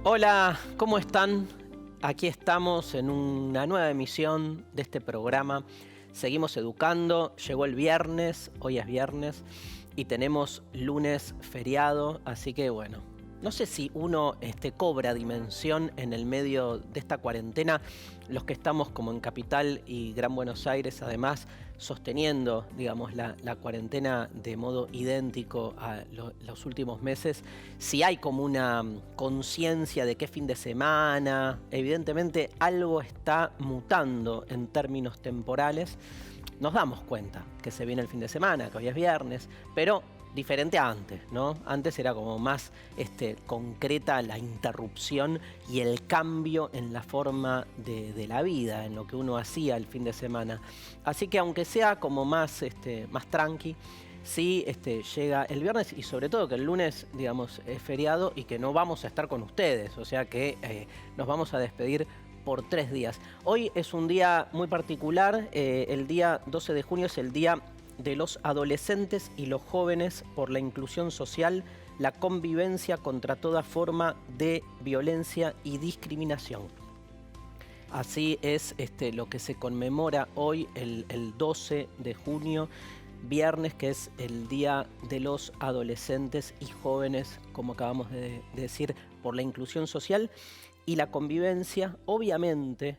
Hola, ¿cómo están? Aquí estamos en una nueva emisión de este programa. Seguimos educando, llegó el viernes, hoy es viernes y tenemos lunes feriado, así que bueno, no sé si uno cobra dimensión en el medio de esta cuarentena, los que estamos como en Capital y Gran Buenos Aires, además sosteniendo, digamos, la cuarentena de modo idéntico a los últimos meses, si hay como una conciencia de qué fin de semana, evidentemente algo está mutando en términos temporales. Nos damos cuenta que se viene el fin de semana, que hoy es viernes, pero diferente a antes, ¿no? Antes era como más concreta la interrupción y el cambio en la forma de la vida, en lo que uno hacía el fin de semana. Así que aunque sea como más tranqui, sí llega el viernes y sobre todo que el lunes, digamos, es feriado y que no vamos a estar con ustedes, o sea que nos vamos a despedir por 3 días. Hoy es un día muy particular, el día 12 de junio es el día de los adolescentes y los jóvenes por la inclusión social, la convivencia contra toda forma de violencia y discriminación. Así es lo que se conmemora hoy, el 12 de junio, viernes, que es el Día de los Adolescentes y Jóvenes, como acabamos de decir, por la inclusión social y la convivencia, obviamente,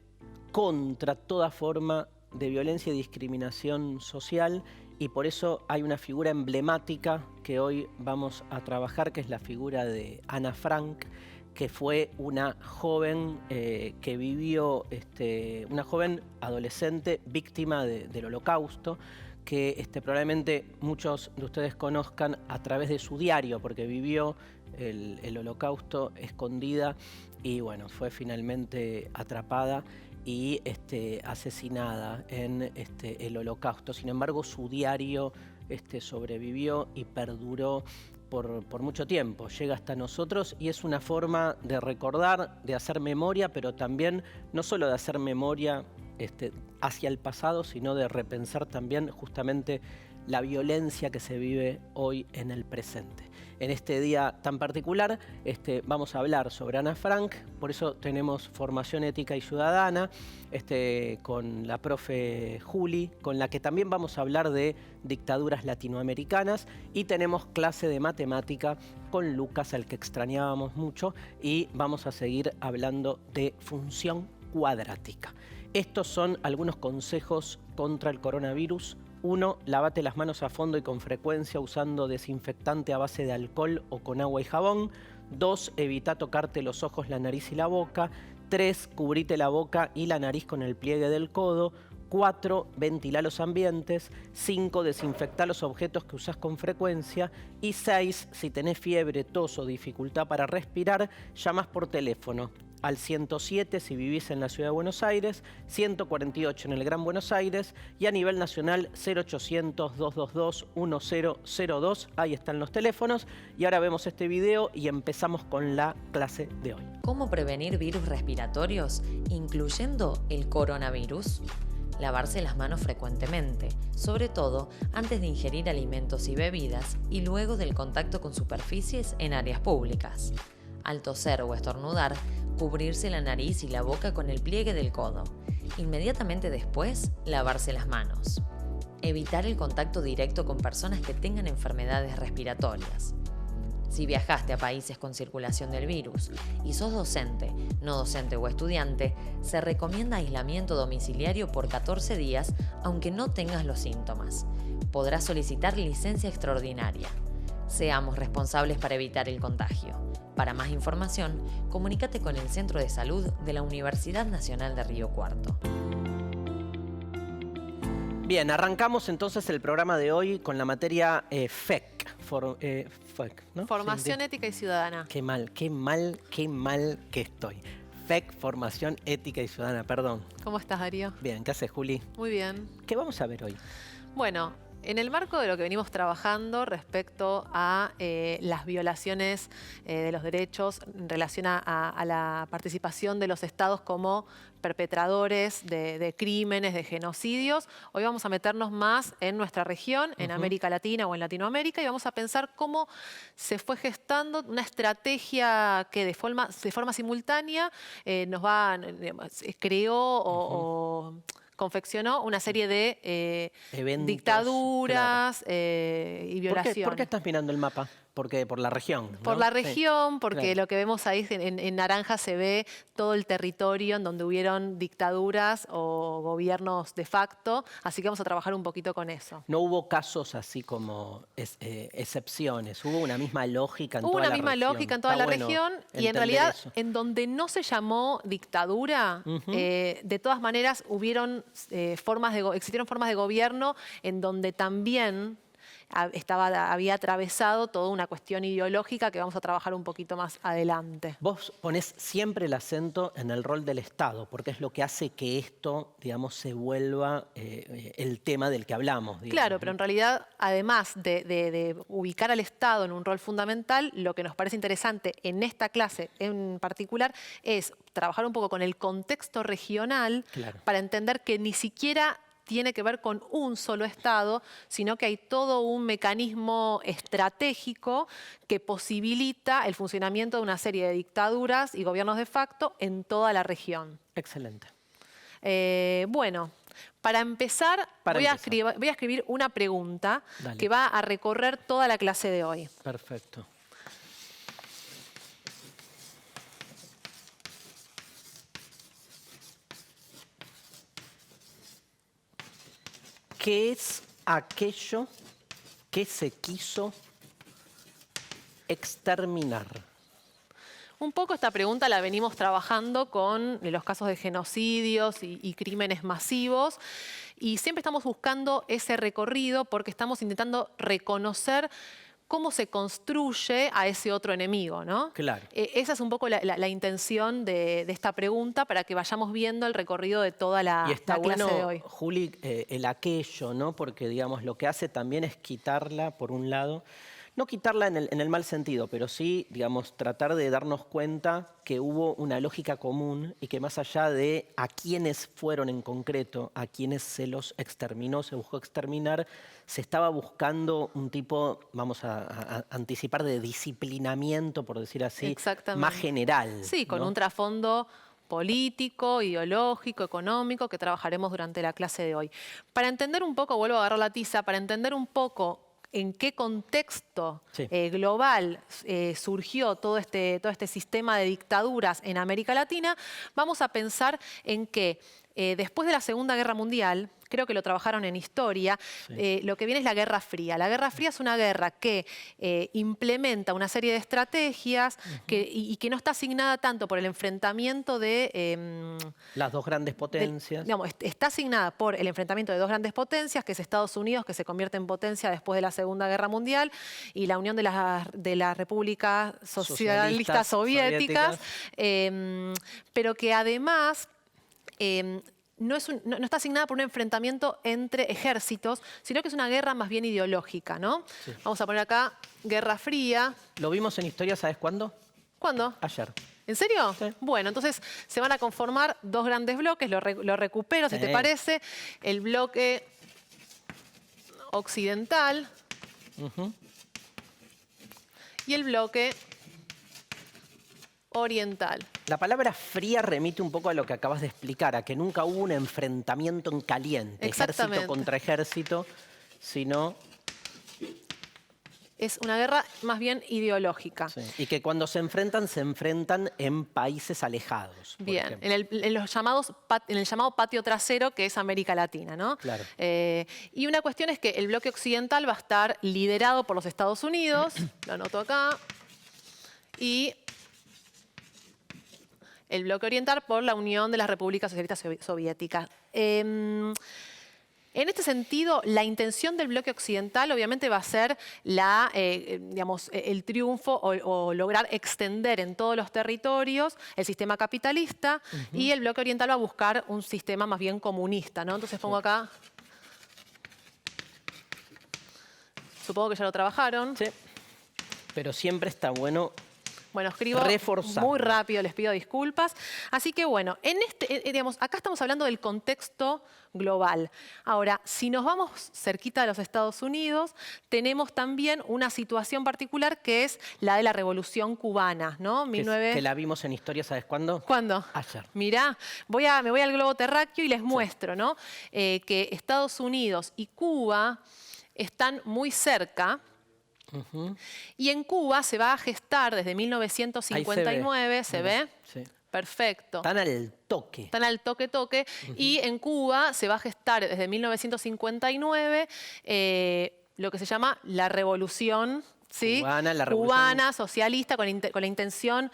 contra toda forma de violencia y discriminación social, y por eso hay una figura emblemática que hoy vamos a trabajar, que es la figura de Ana Frank, que fue una joven que vivió, una joven adolescente víctima del Holocausto, que probablemente muchos de ustedes conozcan a través de su diario, porque vivió el Holocausto escondida y bueno, fue finalmente atrapada y asesinada en el Holocausto. Sin embargo, su diario sobrevivió y perduró por mucho tiempo. Llega hasta nosotros y es una forma de recordar, de hacer memoria, pero también no solo de hacer memoria hacia el pasado, sino de repensar también justamente la violencia que se vive hoy en el presente. En este día tan particular vamos a hablar sobre Ana Frank, por eso tenemos formación ética y ciudadana con la profe Juli, con la que también vamos a hablar de dictaduras latinoamericanas, y tenemos clase de matemática con Lucas, al que extrañábamos mucho, y vamos a seguir hablando de función cuadrática. Estos son algunos consejos contra el coronavirus. 1. Lávate las manos a fondo y con frecuencia usando desinfectante a base de alcohol o con agua y jabón. 2. Evita tocarte los ojos, la nariz y la boca. 3. Cubrite la boca y la nariz con el pliegue del codo. 4. Ventila los ambientes. 5. Desinfecta los objetos que usas con frecuencia. Y 6. Si tenés fiebre, tos o dificultad para respirar, llamas por teléfono al 107 si vivís en la Ciudad de Buenos Aires, 148 en el Gran Buenos Aires y a nivel nacional 0800-222-1002. Ahí están los teléfonos y ahora vemos este video y empezamos con la clase de hoy. ¿Cómo prevenir virus respiratorios, incluyendo el coronavirus? Lavarse las manos frecuentemente, sobre todo antes de ingerir alimentos y bebidas y luego del contacto con superficies en áreas públicas. Al toser o estornudar, cubrirse la nariz y la boca con el pliegue del codo. Inmediatamente después, lavarse las manos. Evitar el contacto directo con personas que tengan enfermedades respiratorias. Si viajaste a países con circulación del virus y sos docente, no docente o estudiante, se recomienda aislamiento domiciliario por 14 días, aunque no tengas los síntomas. Podrás solicitar licencia extraordinaria. Seamos responsables para evitar el contagio. Para más información, comunícate con el Centro de Salud de la Universidad Nacional de Río Cuarto. Bien, arrancamos entonces el programa de hoy con la materia FEC, ¿no? Formación ética y ciudadana. Qué mal que estoy. FEC, Formación Ética y Ciudadana, perdón. ¿Cómo estás, Darío? Bien, ¿qué haces, Juli? Muy bien. ¿Qué vamos a ver hoy? Bueno, En el marco de lo que venimos trabajando respecto a las violaciones de los derechos en relación a la participación de los estados como perpetradores de crímenes, de genocidios, hoy vamos a meternos más en nuestra región, en América Latina o en Latinoamérica, y vamos a pensar cómo se fue gestando una estrategia que de forma simultánea creó o confeccionó una serie de Eventos, dictaduras claro. y violaciones. ¿Por qué estás mirando el mapa? Porque por la región, ¿no? Por la región, Sí, porque claro. lo que vemos ahí en naranja se ve todo el territorio en donde hubieron dictaduras o gobiernos de facto, así que vamos a trabajar un poquito con eso. No hubo casos así como excepciones, hubo una misma lógica en Hubo toda una la misma región. lógica en toda Está la bueno región y en entender realidad eso. en donde no se llamó dictadura, de todas maneras existieron formas de gobierno en donde también había atravesado toda una cuestión ideológica que vamos a trabajar un poquito más adelante. Vos ponés siempre el acento en el rol del Estado, porque es lo que hace que esto, digamos, se vuelva el tema del que hablamos. Digamos, Claro, pero en realidad, además de ubicar al Estado en un rol fundamental, lo que nos parece interesante en esta clase en particular es trabajar un poco con el contexto regional Claro. para entender que ni siquiera tiene que ver con un solo Estado, sino que hay todo un mecanismo estratégico que posibilita el funcionamiento de una serie de dictaduras y gobiernos de facto en toda la región. Excelente. Bueno, para empezar, voy a escribir una pregunta Dale. que va a recorrer toda la clase de hoy. Perfecto. ¿Qué es aquello que se quiso exterminar? Un poco esta pregunta la venimos trabajando con los casos de genocidios y crímenes masivos, y siempre estamos buscando ese recorrido porque estamos intentando reconocer cómo se construye a ese otro enemigo, ¿no? Claro. Esa es un poco la intención de esta pregunta para que vayamos viendo el recorrido de toda la Y está clase bueno, de hoy. Juli, el aquello, ¿no? Porque, digamos, lo que hace también es quitarla, por un lado, no quitarla en el mal sentido, pero sí, digamos, tratar de darnos cuenta que hubo una lógica común y que más allá de a quiénes fueron en concreto, a quienes se los exterminó, se buscó exterminar, se estaba buscando un tipo, vamos a anticipar, de disciplinamiento, por decir así, Exactamente. más general. Sí, con ¿no? un trasfondo político, ideológico, económico, que trabajaremos durante la clase de hoy. Para entender un poco, vuelvo a agarrar la tiza, para entender un poco en qué contexto global surgió todo este sistema de dictaduras en América Latina, vamos a pensar en que después de la Segunda Guerra Mundial, creo que lo trabajaron en historia, lo que viene es la Guerra Fría. La Guerra Fría es una guerra que implementa una serie de estrategias y que no está asignada tanto por el enfrentamiento de... las dos grandes potencias. Digamos, está asignada por el enfrentamiento de dos grandes potencias, que es Estados Unidos, que se convierte en potencia después de la Segunda Guerra Mundial, y la unión de las repúblicas socialistas soviéticas, pero que además... no está asignada por un enfrentamiento entre ejércitos, sino que es una guerra más bien ideológica, ¿no? Sí. Vamos a poner acá Guerra Fría. ¿Lo vimos en historia, sabes cuándo? ¿Cuándo? Ayer. ¿En serio? Sí. Bueno, entonces se van a conformar dos grandes bloques, lo recupero, si te parece. El bloque occidental y el bloque oriental. La palabra fría remite un poco a lo que acabas de explicar, a que nunca hubo un enfrentamiento en caliente, ejército contra ejército, sino... Es una guerra más bien ideológica. Sí. Y que cuando se enfrentan en países alejados. Bien, en el llamado patio trasero, que es América Latina, ¿no? Claro. Y una cuestión es que el bloque occidental va a estar liderado por los Estados Unidos, lo anoto acá, y el bloque oriental por la Unión de las Repúblicas Socialistas Soviéticas. En este sentido, la intención del bloque occidental obviamente va a ser el triunfo o lograr extender en todos los territorios el sistema capitalista, y el bloque oriental va a buscar un sistema más bien comunista, ¿no? Entonces pongo acá supongo que ya lo trabajaron. Sí, pero siempre está bueno. Bueno, escribo muy rápido, les pido disculpas. Así que bueno, digamos, acá estamos hablando del contexto global. Ahora, si nos vamos cerquita de los Estados Unidos, tenemos también una situación particular que es la de la Revolución Cubana, ¿no? Que la vimos en Historia, ¿sabes cuándo? ¿Cuándo? Ayer. Mirá, me voy al globo terráqueo y les muestro, ¿no? Que Estados Unidos y Cuba están muy cerca. Y en Cuba se va a gestar desde 1959, ¿se ve? Sí. Perfecto. Están al toque. Están al toque. Y en Cuba se va a gestar desde 1959 lo que se llama la revolución, ¿sí? Cubana, socialista, con la intención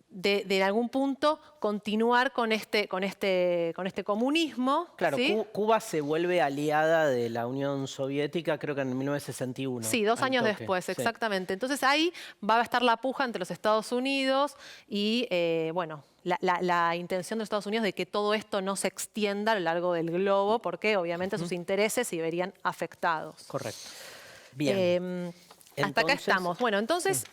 de en algún punto continuar con este comunismo. Claro, ¿sí? Cuba se vuelve aliada de la Unión Soviética, creo que en 1961. Sí, 2 años después, exactamente. Entonces ahí va a estar la puja entre los Estados Unidos y, bueno, la intención de los Estados Unidos de que todo esto no se extienda a lo largo del globo, porque obviamente sus intereses se verían afectados. Correcto. Bien. Hasta acá estamos. Bueno, entonces...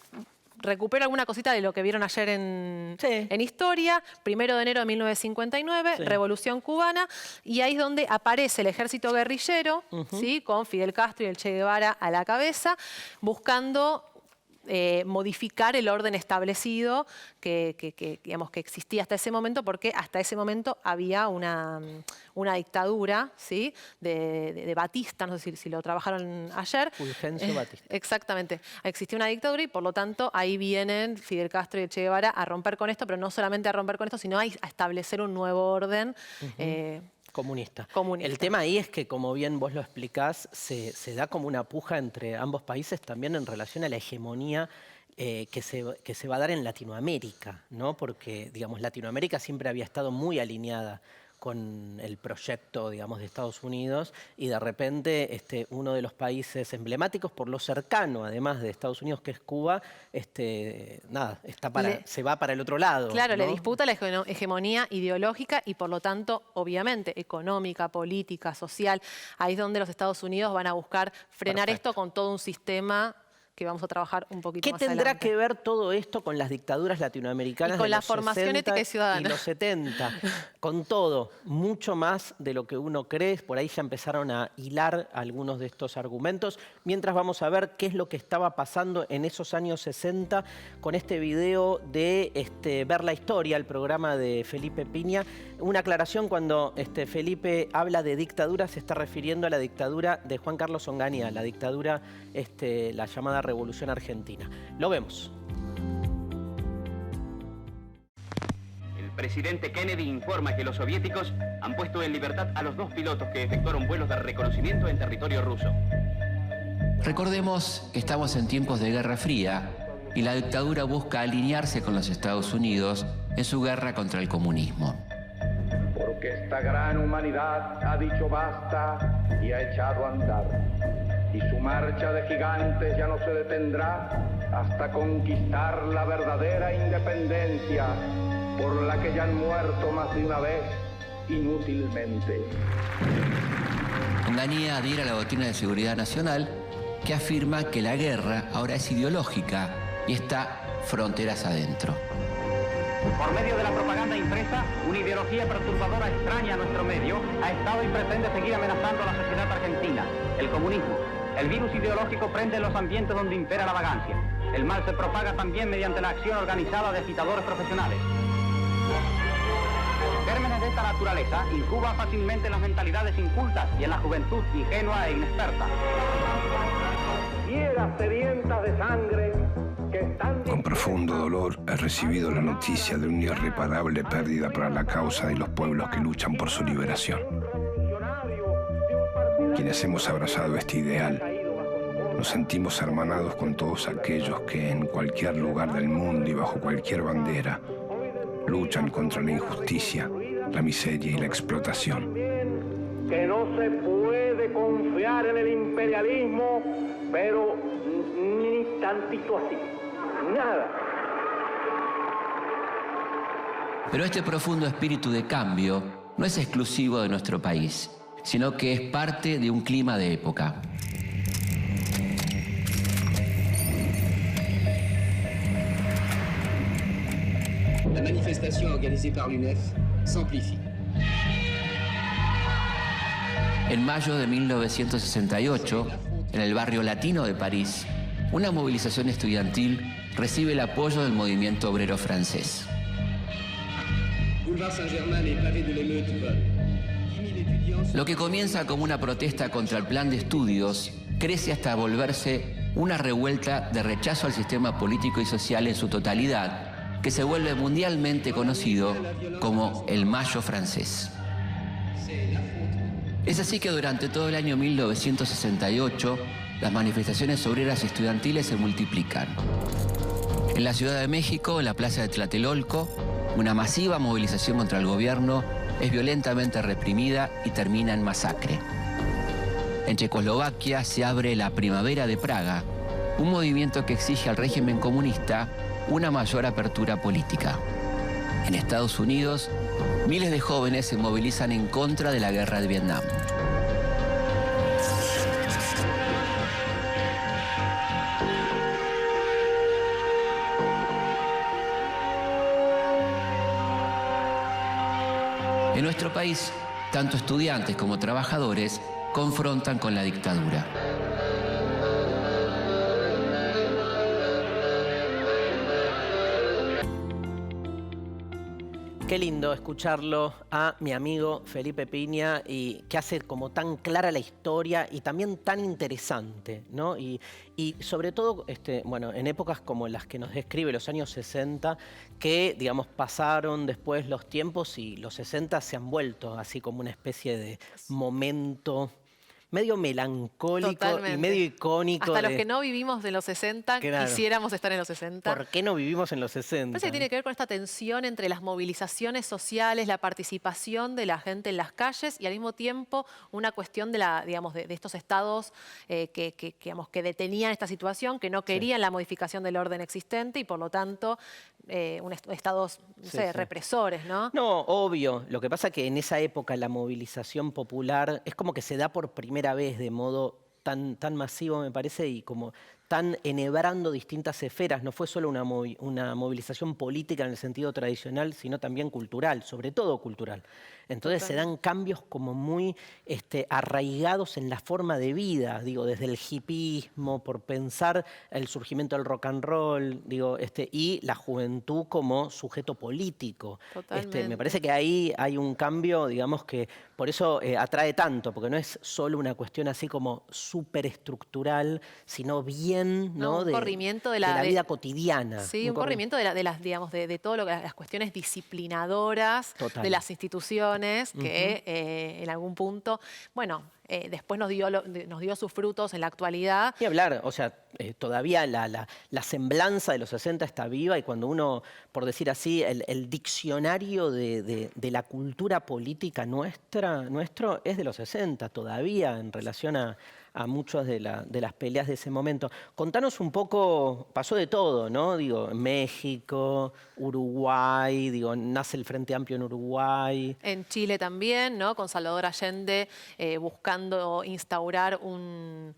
Recupero alguna cosita de lo que vieron ayer en Historia. 1 de enero de 1959, Revolución Cubana. Y ahí es donde aparece el ejército guerrillero, ¿sí? Con Fidel Castro y el Che Guevara a la cabeza, buscando modificar el orden establecido digamos, que existía hasta ese momento, porque hasta ese momento había una dictadura, ¿sí? de Batista, no sé si lo trabajaron ayer. Fulgencio Batista. Exactamente. Existía una dictadura y por lo tanto ahí vienen Fidel Castro y el Che Guevara a romper con esto, pero no solamente a romper con esto, sino a establecer un nuevo orden comunista. El tema ahí es que, como bien vos lo explicás, se da como una puja entre ambos países también en relación a la hegemonía que se va a dar en Latinoamérica, ¿no? Porque, digamos, Latinoamérica siempre había estado muy alineada con el proyecto, digamos, de Estados Unidos, y de repente uno de los países emblemáticos por lo cercano, además de Estados Unidos, que es Cuba, se va para el otro lado. Claro, ¿no? Le disputa la hegemonía ideológica y por lo tanto, obviamente, económica, política, social. Ahí es donde los Estados Unidos van a buscar frenar esto con todo un sistema que vamos a trabajar un poquito más adelante. ¿Qué tendrá que ver todo esto con las dictaduras latinoamericanas? Y con de la los formación 60 ética y ciudadana. Y los 70. Con todo, mucho más de lo que uno cree. Por ahí ya empezaron a hilar algunos de estos argumentos. Mientras vamos a ver qué es lo que estaba pasando en esos años 60 con este video de Ver la Historia, el programa de Felipe Piña. Una aclaración: cuando Felipe habla de dictadura, se está refiriendo a la dictadura de Juan Carlos Onganía, la dictadura, la llamada Revolución Argentina. Lo vemos. El presidente Kennedy informa que los soviéticos han puesto en libertad a los 2 pilotos que efectuaron vuelos de reconocimiento en territorio ruso. Recordemos que estamos en tiempos de Guerra Fría y la dictadura busca alinearse con los Estados Unidos en su guerra contra el comunismo. Porque esta gran humanidad ha dicho basta y ha echado a andar. Y su marcha de gigantes ya no se detendrá hasta conquistar la verdadera independencia por la que ya han muerto más de una vez inútilmente. Onganía adhiere a la doctrina de seguridad nacional, que afirma que la guerra ahora es ideológica y está fronteras adentro. Por medio de la propaganda impresa, una ideología perturbadora extraña a nuestro medio ha estado y pretende seguir amenazando a la sociedad argentina: el comunismo. El virus ideológico prende en los ambientes donde impera la vagancia. El mal se propaga también mediante la acción organizada de agitadores profesionales. Gérmenes de esta naturaleza incuban fácilmente en las mentalidades incultas y en la juventud ingenua e inexperta. Fieras sedientas de sangre que están... Con profundo dolor he recibido la noticia de una irreparable pérdida para la causa de los pueblos que luchan por su liberación. Quienes hemos abrazado este ideal, nos sentimos hermanados con todos aquellos que en cualquier lugar del mundo y bajo cualquier bandera luchan contra la injusticia, la miseria y la explotación. Que no se puede confiar en el imperialismo, pero ni tantito así, nada. Pero este profundo espíritu de cambio no es exclusivo de nuestro país, sino que es parte de un clima de época. La manifestation organisée par l'UNEF s'amplifie. En mayo de 1968, en el barrio latino de París, una movilización estudiantil recibe el apoyo del movimiento obrero francés. Boulevard Saint-Germain, les pavés de l'émeute volent. Lo que comienza como una protesta contra el plan de estudios crece hasta volverse una revuelta de rechazo al sistema político y social en su totalidad, que se vuelve mundialmente conocido como el Mayo francés. Es así que durante todo el año 1968, las manifestaciones obreras y estudiantiles se multiplican. En la Ciudad de México, en la Plaza de Tlatelolco, una masiva movilización contra el gobierno es violentamente reprimida y termina en masacre. En Checoslovaquia se abre la Primavera de Praga, un movimiento que exige al régimen comunista una mayor apertura política. En Estados Unidos, miles de jóvenes se movilizan en contra de la guerra de Vietnam. En nuestro país, tanto estudiantes como trabajadores confrontan con la dictadura. Qué lindo escucharlo a mi amigo Felipe Piña y que hace como tan clara la historia y también tan interesante, ¿no? Y sobre todo, bueno, en épocas como las que nos describe, los años 60, que, digamos, pasaron después los tiempos y los 60 se han vuelto así como una especie de momento medio melancólico. Totalmente. Y medio icónico. Hasta los que no vivimos de los 60, claro, quisiéramos estar en los 60. ¿Por qué no vivimos en los 60? Parece que tiene que ver con esta tensión entre las movilizaciones sociales, la participación de la gente en las calles y al mismo tiempo una cuestión de, de estos estados que detenían esta situación, que no querían la modificación del orden existente y por lo tanto estados represores, ¿no? No, obvio. Lo que pasa es que en esa época la movilización popular es como que se da por primera vez de modo tan masivo, me parece, y como tan enhebrando distintas esferas. No fue solo una movilización política en el sentido tradicional, sino también cultural, sobre todo cultural. Entonces se dan cambios como muy arraigados en la forma de vida, digo, desde el hipismo, por pensar el surgimiento del rock and roll, digo, y la juventud como sujeto político. Me parece que ahí hay un cambio, digamos, que por eso atrae tanto, porque no es solo una cuestión así como superestructural, sino bien, ¿no? Un corrimiento de la vida cotidiana. Sí, un corrimiento de todo lo que las cuestiones disciplinadoras de las instituciones, que en algún punto, bueno, después nos dio sus frutos en la actualidad. Y hablar, o sea, todavía la semblanza de los 60 está viva y cuando uno, por decir así, el diccionario de la cultura política nuestro es de los 60 todavía en relación a muchas de las peleas de ese momento. Contanos un poco, pasó de todo, ¿no? Digo, México, Uruguay, digo, nace el Frente Amplio en Uruguay. En Chile también, ¿no? Con Salvador Allende buscando instaurar un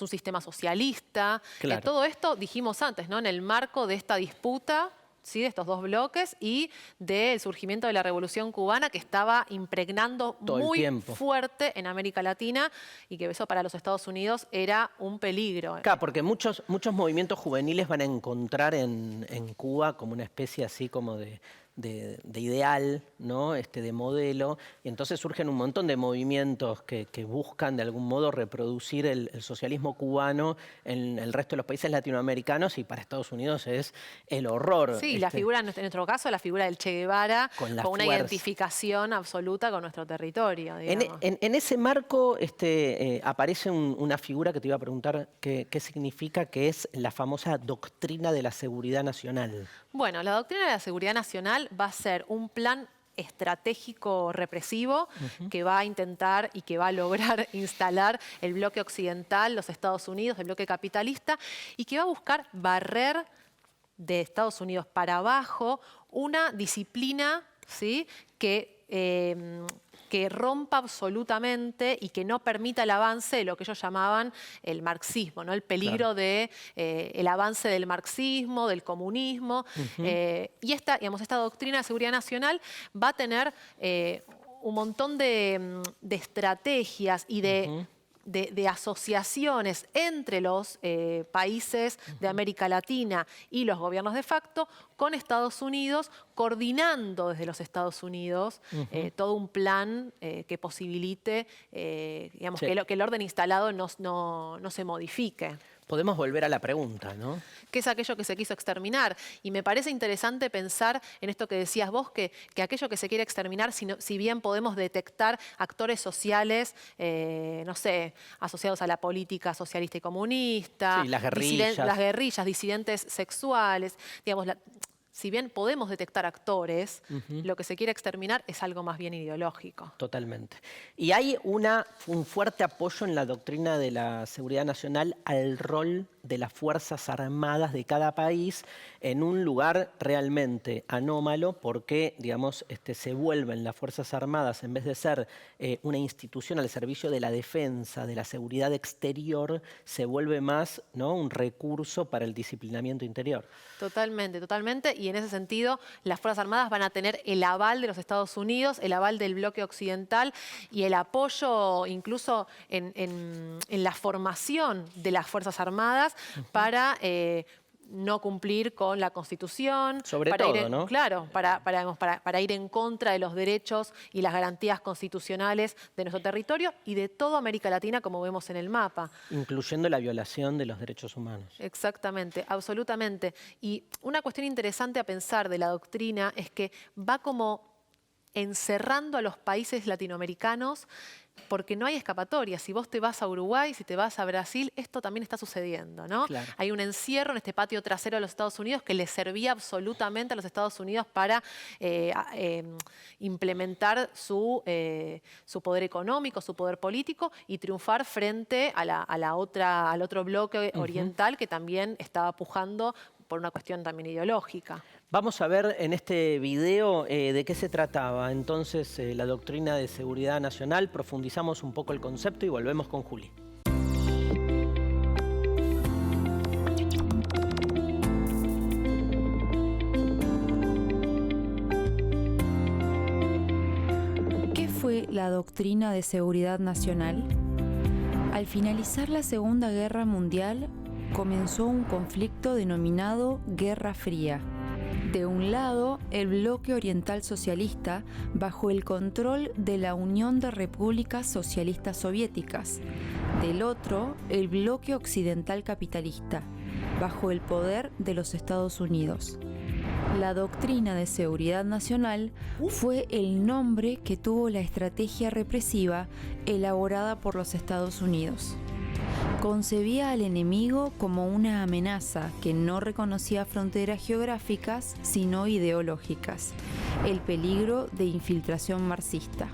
sistema socialista. Claro. Todo esto, dijimos antes, ¿no? En el marco de esta disputa, ¿sí? De estos dos bloques y del surgimiento de la Revolución Cubana que estaba impregnando muy fuerte en América Latina y que eso para los Estados Unidos era un peligro. Claro, porque muchos movimientos juveniles van a encontrar en Cuba como una especie así como de ideal, ¿no? De modelo, y entonces surgen un montón de movimientos que buscan de algún modo reproducir el socialismo cubano en el resto de los países latinoamericanos y para Estados Unidos es el horror. Sí, la figura, en nuestro caso, la figura del Che Guevara, con una identificación absoluta con nuestro territorio. En ese marco aparece una figura que te iba a preguntar qué significa, que es la famosa doctrina de la seguridad nacional. Bueno, la doctrina de la seguridad nacional va a ser un plan estratégico represivo que va a intentar y que va a lograr instalar el bloque occidental, los Estados Unidos, el bloque capitalista, y que va a buscar barrer de Estados Unidos para abajo una disciplina, ¿sí? que que rompa absolutamente y que no permita el avance de lo que ellos llamaban el marxismo, ¿no? El peligro de el avance del marxismo, del comunismo. Y esta doctrina de seguridad nacional va a tener un montón de estrategias y de asociaciones entre los países de América Latina y los gobiernos de facto con Estados Unidos, coordinando desde los Estados Unidos todo un plan que posibilite digamos, que el orden instalado no se modifique. Podemos volver a la pregunta, ¿no? ¿Qué es aquello que se quiso exterminar? Y me parece interesante pensar en esto que decías vos, que aquello que se quiere exterminar, si bien podemos detectar actores sociales, no sé, asociados a la política socialista y comunista, sí, las guerrillas, disidentes sexuales, digamos, si bien podemos detectar actores, lo que se quiere exterminar es algo más bien ideológico. Totalmente. Y hay un fuerte apoyo en la doctrina de la seguridad nacional al rol de las Fuerzas Armadas de cada país en un lugar realmente anómalo porque, digamos, se vuelven las Fuerzas Armadas, en vez de ser una institución al servicio de la defensa, de la seguridad exterior, se vuelve más, ¿no?, un recurso para el disciplinamiento interior. Totalmente, totalmente. Y en ese sentido, las Fuerzas Armadas van a tener el aval de los Estados Unidos, el aval del bloque occidental y el apoyo incluso en la formación de las Fuerzas Armadas para no cumplir con la Constitución. Sobre todo, ¿no? Claro, para ir en contra de los derechos y las garantías constitucionales de nuestro territorio y de toda América Latina, como vemos en el mapa. Incluyendo la violación de los derechos humanos. Exactamente, absolutamente. Y una cuestión interesante a pensar de la doctrina es que va como encerrando a los países latinoamericanos porque no hay escapatoria. Si vos te vas a Uruguay, si te vas a Brasil, esto también está sucediendo, ¿no? Claro. Hay un encierro en este patio trasero de los Estados Unidos que les servía absolutamente a los Estados Unidos para implementar su poder económico, su poder político y triunfar frente al otro bloque oriental que también estaba pujando por una cuestión también ideológica. Vamos a ver en este video de qué se trataba entonces la doctrina de seguridad nacional. Profundizamos un poco el concepto y volvemos con Juli. ¿Qué fue la doctrina de seguridad nacional? Al finalizar la Segunda Guerra Mundial, comenzó un conflicto denominado Guerra Fría. De un lado, el bloque oriental socialista, bajo el control de la Unión de Repúblicas Socialistas Soviéticas. Del otro, el bloque occidental capitalista, bajo el poder de los Estados Unidos. La doctrina de seguridad nacional fue el nombre que tuvo la estrategia represiva elaborada por los Estados Unidos. Concebía al enemigo como una amenaza que no reconocía fronteras geográficas, sino ideológicas, el peligro de infiltración marxista.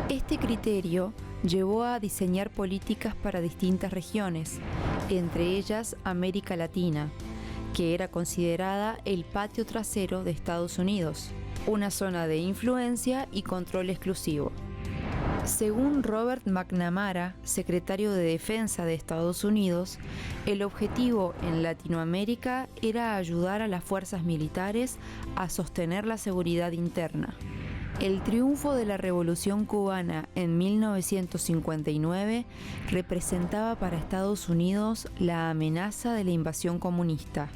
Este criterio llevó a diseñar políticas para distintas regiones, entre ellas América Latina, que era considerada el patio trasero de Estados Unidos, una zona de influencia y control exclusivo. Según Robert McNamara, secretario de Defensa de Estados Unidos, el objetivo en Latinoamérica era ayudar a las fuerzas militares a sostener la seguridad interna. El triunfo de la Revolución Cubana en 1959 representaba para Estados Unidos la amenaza de la invasión comunista.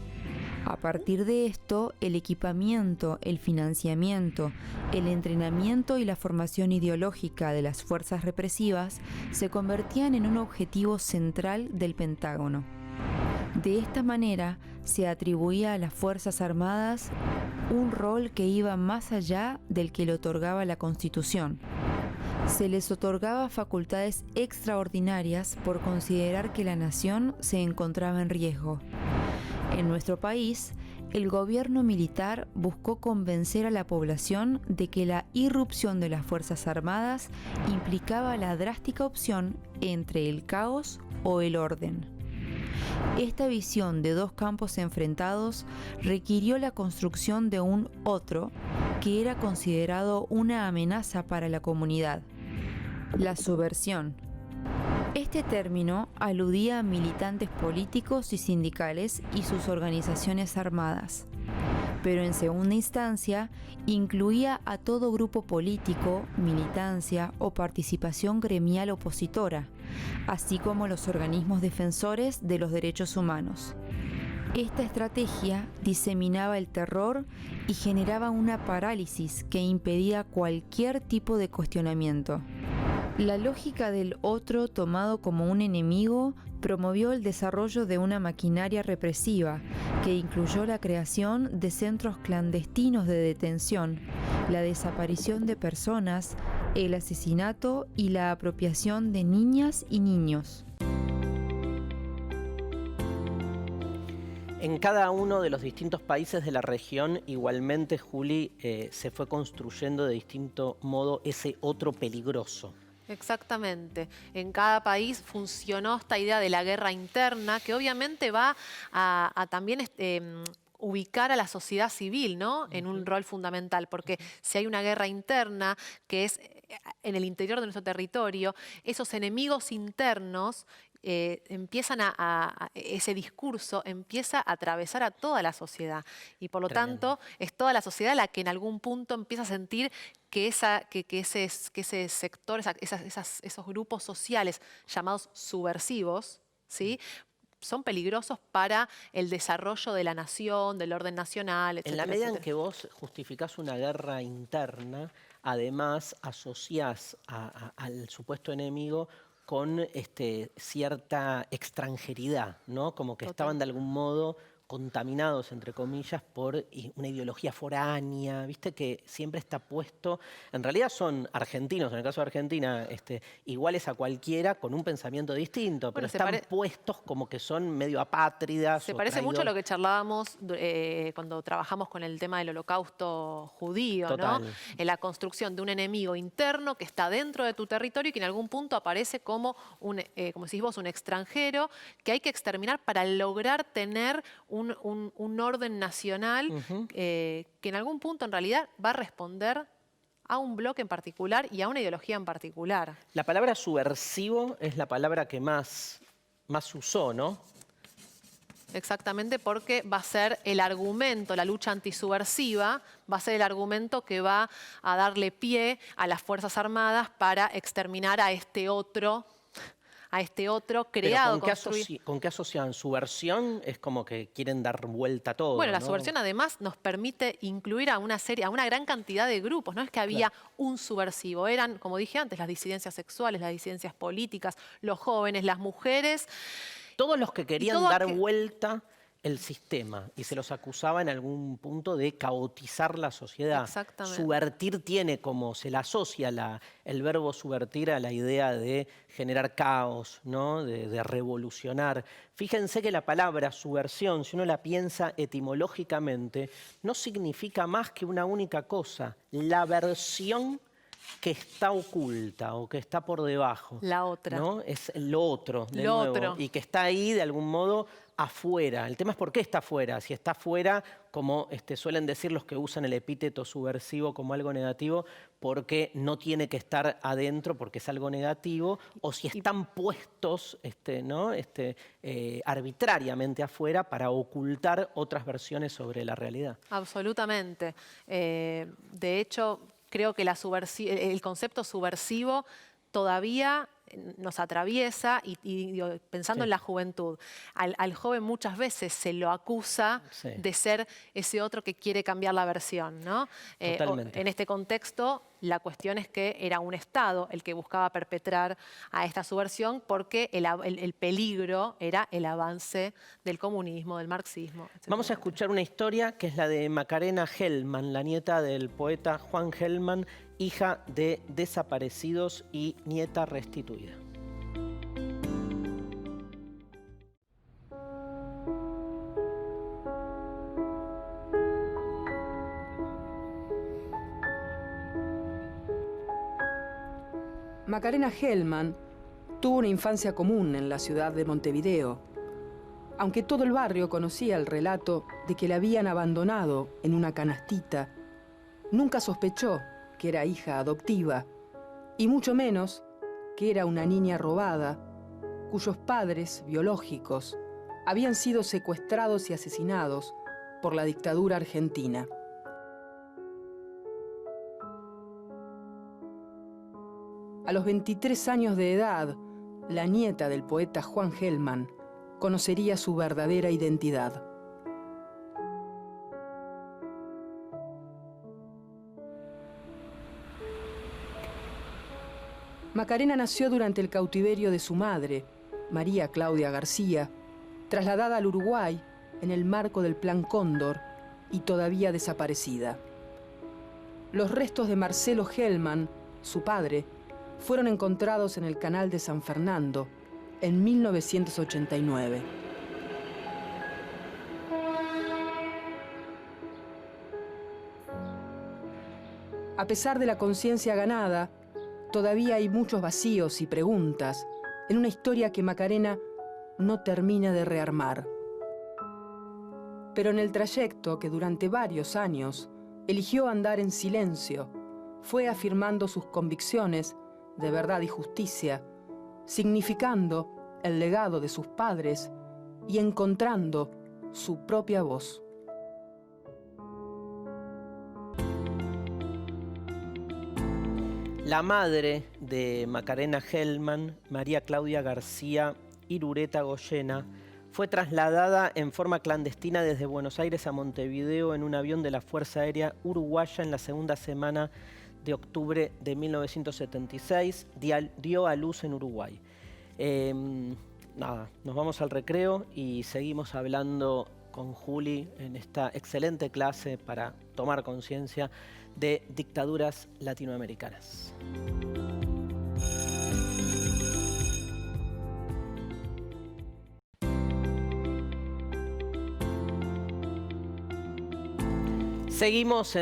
A partir de esto, el equipamiento, el financiamiento, el entrenamiento y la formación ideológica de las fuerzas represivas se convertían en un objetivo central del Pentágono. De esta manera, se atribuía a las Fuerzas Armadas un rol que iba más allá del que le otorgaba la Constitución. Se les otorgaba facultades extraordinarias por considerar que la nación se encontraba en riesgo. En nuestro país, el gobierno militar buscó convencer a la población de que la irrupción de las Fuerzas Armadas implicaba la drástica opción entre el caos o el orden. Esta visión de dos campos enfrentados requirió la construcción de un otro que era considerado una amenaza para la comunidad: la subversión. Este término aludía a militantes políticos y sindicales y sus organizaciones armadas, pero en segunda instancia incluía a todo grupo político, militancia o participación gremial opositora, así como los organismos defensores de los derechos humanos. Esta estrategia diseminaba el terror y generaba una parálisis que impedía cualquier tipo de cuestionamiento. La lógica del otro tomado como un enemigo promovió el desarrollo de una maquinaria represiva que incluyó la creación de centros clandestinos de detención, la desaparición de personas, el asesinato y la apropiación de niñas y niños. En cada uno de los distintos países de la región, igualmente, Juli, se fue construyendo de distinto modo ese otro peligroso. Exactamente. En cada país funcionó esta idea de la guerra interna, que obviamente va a también ubicar a la sociedad civil, ¿no?, en un rol fundamental, porque si hay una guerra interna que es en el interior de nuestro territorio, esos enemigos internos empiezan ese discurso empieza a atravesar a toda la sociedad y por lo tanto es toda la sociedad la que en algún punto empieza a sentir que ese sector, esos grupos sociales llamados subversivos, ¿sí?, son peligrosos para el desarrollo de la nación, del orden nacional, etc. En la medida en que vos justificás una guerra interna, además asociás al supuesto enemigo con cierta extranjeridad, ¿no? Como que estaban de algún modo contaminados, entre comillas, por una ideología foránea, viste que siempre está puesto, en realidad son argentinos, en el caso de Argentina, iguales a cualquiera, con un pensamiento distinto, pero están puestos como que son medio apátridas. Se parece mucho a lo que charlábamos cuando trabajamos con el tema del holocausto judío, ¿no? En la construcción de un enemigo interno que está dentro de tu territorio y que en algún punto aparece como como decís vos, un extranjero que hay que exterminar para lograr tener un orden nacional que en algún punto en realidad va a responder a un bloque en particular y a una ideología en particular. La palabra subversivo es la palabra que más usó, ¿no? Exactamente, porque va a ser el argumento, la lucha antisubversiva, va a ser el argumento que va a darle pie a las Fuerzas Armadas para exterminar a este otro creado. ¿Con qué asocian? ¿Subversión? Es como que quieren dar vuelta a todo. Bueno, la ¿no? subversión además nos permite incluir a una gran cantidad de grupos. No es que había un subversivo, eran, como dije antes, las disidencias sexuales, las disidencias políticas, los jóvenes, las mujeres. Todos los que querían dar vuelta el sistema y se los acusaba en algún punto de caotizar la sociedad. Exactamente. Subvertir tiene como, se la asocia el verbo subvertir a la idea de generar caos, ¿no? de revolucionar. Fíjense que la palabra subversión, si uno la piensa etimológicamente, no significa más que una única cosa: la versión que está oculta o que está por debajo. La otra. ¿No? Es lo otro, de nuevo, y que está ahí de algún modo afuera. El tema es por qué está afuera. Si está afuera, como suelen decir los que usan el epíteto subversivo como algo negativo, porque no tiene que estar adentro porque es algo negativo, o si están puestos ¿no? Arbitrariamente afuera para ocultar otras versiones sobre la realidad. Absolutamente. De hecho, creo que el concepto subversivo todavía nos atraviesa y pensando en la juventud, al joven muchas veces se lo acusa de ser ese otro que quiere cambiar la versión, ¿no? En este contexto, la cuestión es que era un Estado el que buscaba perpetrar a esta subversión porque el peligro era el avance del comunismo, del marxismo, etc. Vamos a escuchar una historia que es la de Macarena Hellman, la nieta del poeta Juan Hellman, hija de desaparecidos y nieta restituida. Macarena Hellman tuvo una infancia común en la ciudad de Montevideo, aunque todo el barrio conocía el relato de que la habían abandonado en una canastita Nunca sospechó que era hija adoptiva, y mucho menos que era una niña robada, cuyos padres biológicos habían sido secuestrados y asesinados por la dictadura argentina. A los 23 años de edad, la nieta del poeta Juan Gelman conocería su verdadera identidad. Macarena nació durante el cautiverio de su madre, María Claudia García, trasladada al Uruguay en el marco del Plan Cóndor y todavía desaparecida. Los restos de Marcelo Gelman, su padre, fueron encontrados en el Canal de San Fernando en 1989. A pesar de la conciencia ganada, todavía hay muchos vacíos y preguntas en una historia que Macarena no termina de rearmar. Pero en el trayecto que durante varios años eligió andar en silencio, fue afirmando sus convicciones de verdad y justicia, significando el legado de sus padres y encontrando su propia voz. La madre de Macarena Gelman, María Claudia García Irureta Goyena, fue trasladada en forma clandestina desde Buenos Aires a Montevideo en un avión de la Fuerza Aérea Uruguaya en la segunda semana de octubre de 1976. Dio a luz en Uruguay. Nada, nos vamos al recreo y seguimos hablando con Juli en esta excelente clase para tomar conciencia de dictaduras latinoamericanas. Seguimos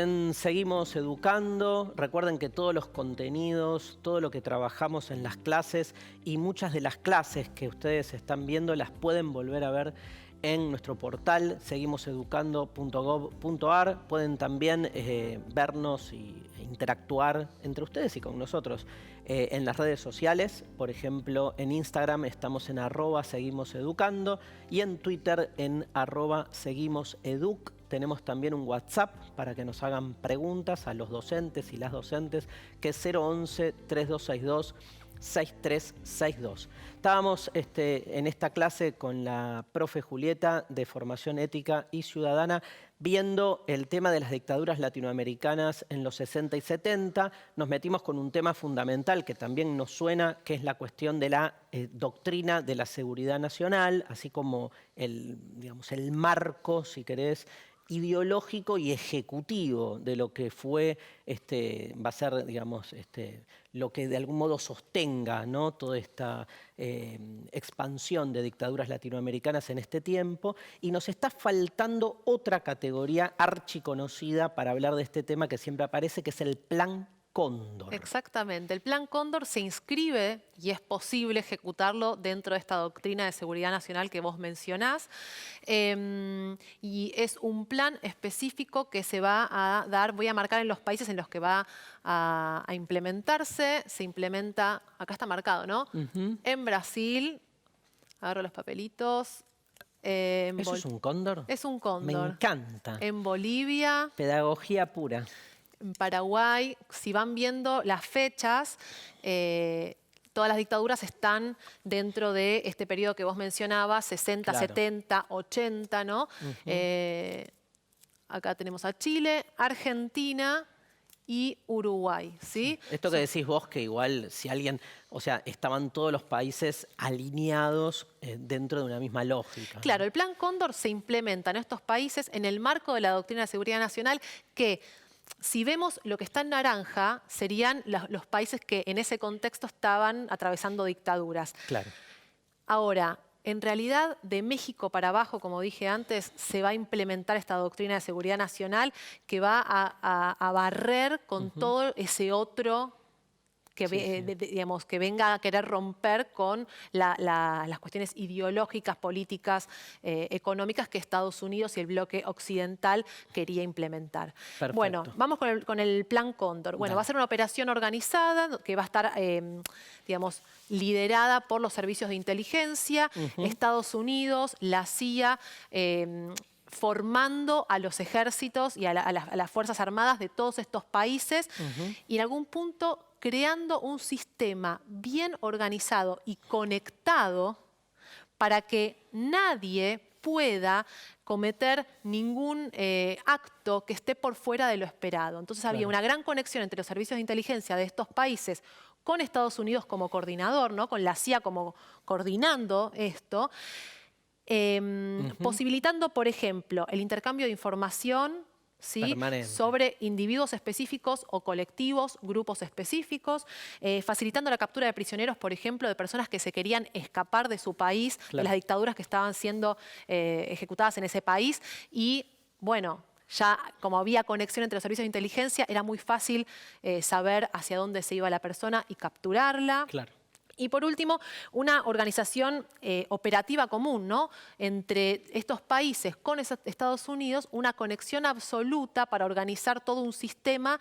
educando. Recuerden que todos los contenidos, todo lo que trabajamos en las clases y muchas de las clases que ustedes están viendo las pueden volver a ver en nuestro portal seguimoseducando.gov.ar. Pueden también vernos e interactuar entre ustedes y con nosotros en las redes sociales. Por ejemplo, en Instagram estamos en @seguimoseducando y en Twitter en @seguimoseduc. Tenemos también un WhatsApp para que nos hagan preguntas a los docentes y las docentes, que es 011-3262-6362. Estábamos en esta clase con la profe Julieta de Formación Ética y Ciudadana viendo el tema de las dictaduras latinoamericanas en los 60 y 70. Nos metimos con un tema fundamental que también nos suena, que es la cuestión de la doctrina de la seguridad nacional, así como el marco, si querés, ideológico y ejecutivo de lo que fue, va a ser, digamos, lo que de algún modo sostenga, ¿no?, toda esta expansión de dictaduras latinoamericanas en este tiempo. Y nos está faltando otra categoría archiconocida para hablar de este tema que siempre aparece, que es el Plan Cóndor. Exactamente. El Plan Cóndor se inscribe y es posible ejecutarlo dentro de esta doctrina de seguridad nacional que vos mencionás. Y es un plan específico que se va a dar, voy a marcar en los países en los que va a implementarse. Se implementa, acá está marcado, ¿no? En Brasil, agarro los papelitos. ¿Eso es un cóndor? Es un cóndor. Me encanta. En Bolivia. Pedagogía pura. En Paraguay, si van viendo las fechas, todas las dictaduras están dentro de este periodo que vos mencionabas, 60, claro, 70, 80, ¿no? Acá tenemos a Chile, Argentina y Uruguay, ¿sí? Esto que decís vos, que igual si alguien, o sea, estaban todos los países alineados dentro de una misma lógica. Claro, el Plan Cóndor se implementa en estos países en el marco de la doctrina de seguridad nacional que, si vemos lo que está en naranja, serían los países que en ese contexto estaban atravesando dictaduras. Claro. Ahora, en realidad, de México para abajo, como dije antes, se va a implementar esta doctrina de seguridad nacional que va a barrer con todo ese otro digamos, que venga a querer romper con las cuestiones ideológicas, políticas, económicas que Estados Unidos y el bloque occidental quería implementar. Perfecto. Bueno, vamos con el Plan Cóndor. Bueno, va a ser una operación organizada que va a estar, digamos, liderada por los servicios de inteligencia, Estados Unidos, la CIA, formando a los ejércitos y a las Fuerzas Armadas de todos estos países y en algún punto creando un sistema bien organizado y conectado para que nadie pueda cometer ningún acto que esté por fuera de lo esperado. Entonces había una gran conexión entre los servicios de inteligencia de estos países con Estados Unidos como coordinador, ¿no? Con la CIA como coordinando esto, posibilitando, por ejemplo, el intercambio de información, ¿sí?, sobre individuos específicos o colectivos, grupos específicos, facilitando la captura de prisioneros, por ejemplo, de personas que se querían escapar de su país, de las dictaduras que estaban siendo ejecutadas en ese país. Y, bueno, ya como había conexión entre los servicios de inteligencia, era muy fácil saber hacia dónde se iba la persona y capturarla. Claro. Y por último, una organización operativa común, ¿no?, entre estos países con Estados Unidos, una conexión absoluta para organizar todo un sistema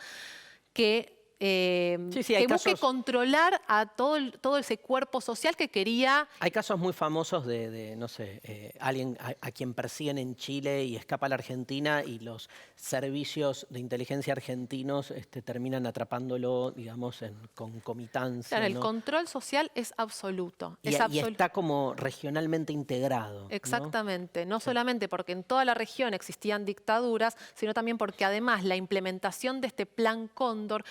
que busque controlar a todo ese cuerpo social que quería. Hay casos muy famosos de no sé, alguien a quien persiguen en Chile y escapa a la Argentina y los servicios de inteligencia argentinos terminan atrapándolo, digamos, en concomitancia. Claro, ¿no? El control social es absoluto. Y está como regionalmente integrado. Exactamente. No solamente porque en toda la región existían dictaduras, sino también porque además la implementación de este Plan Cóndor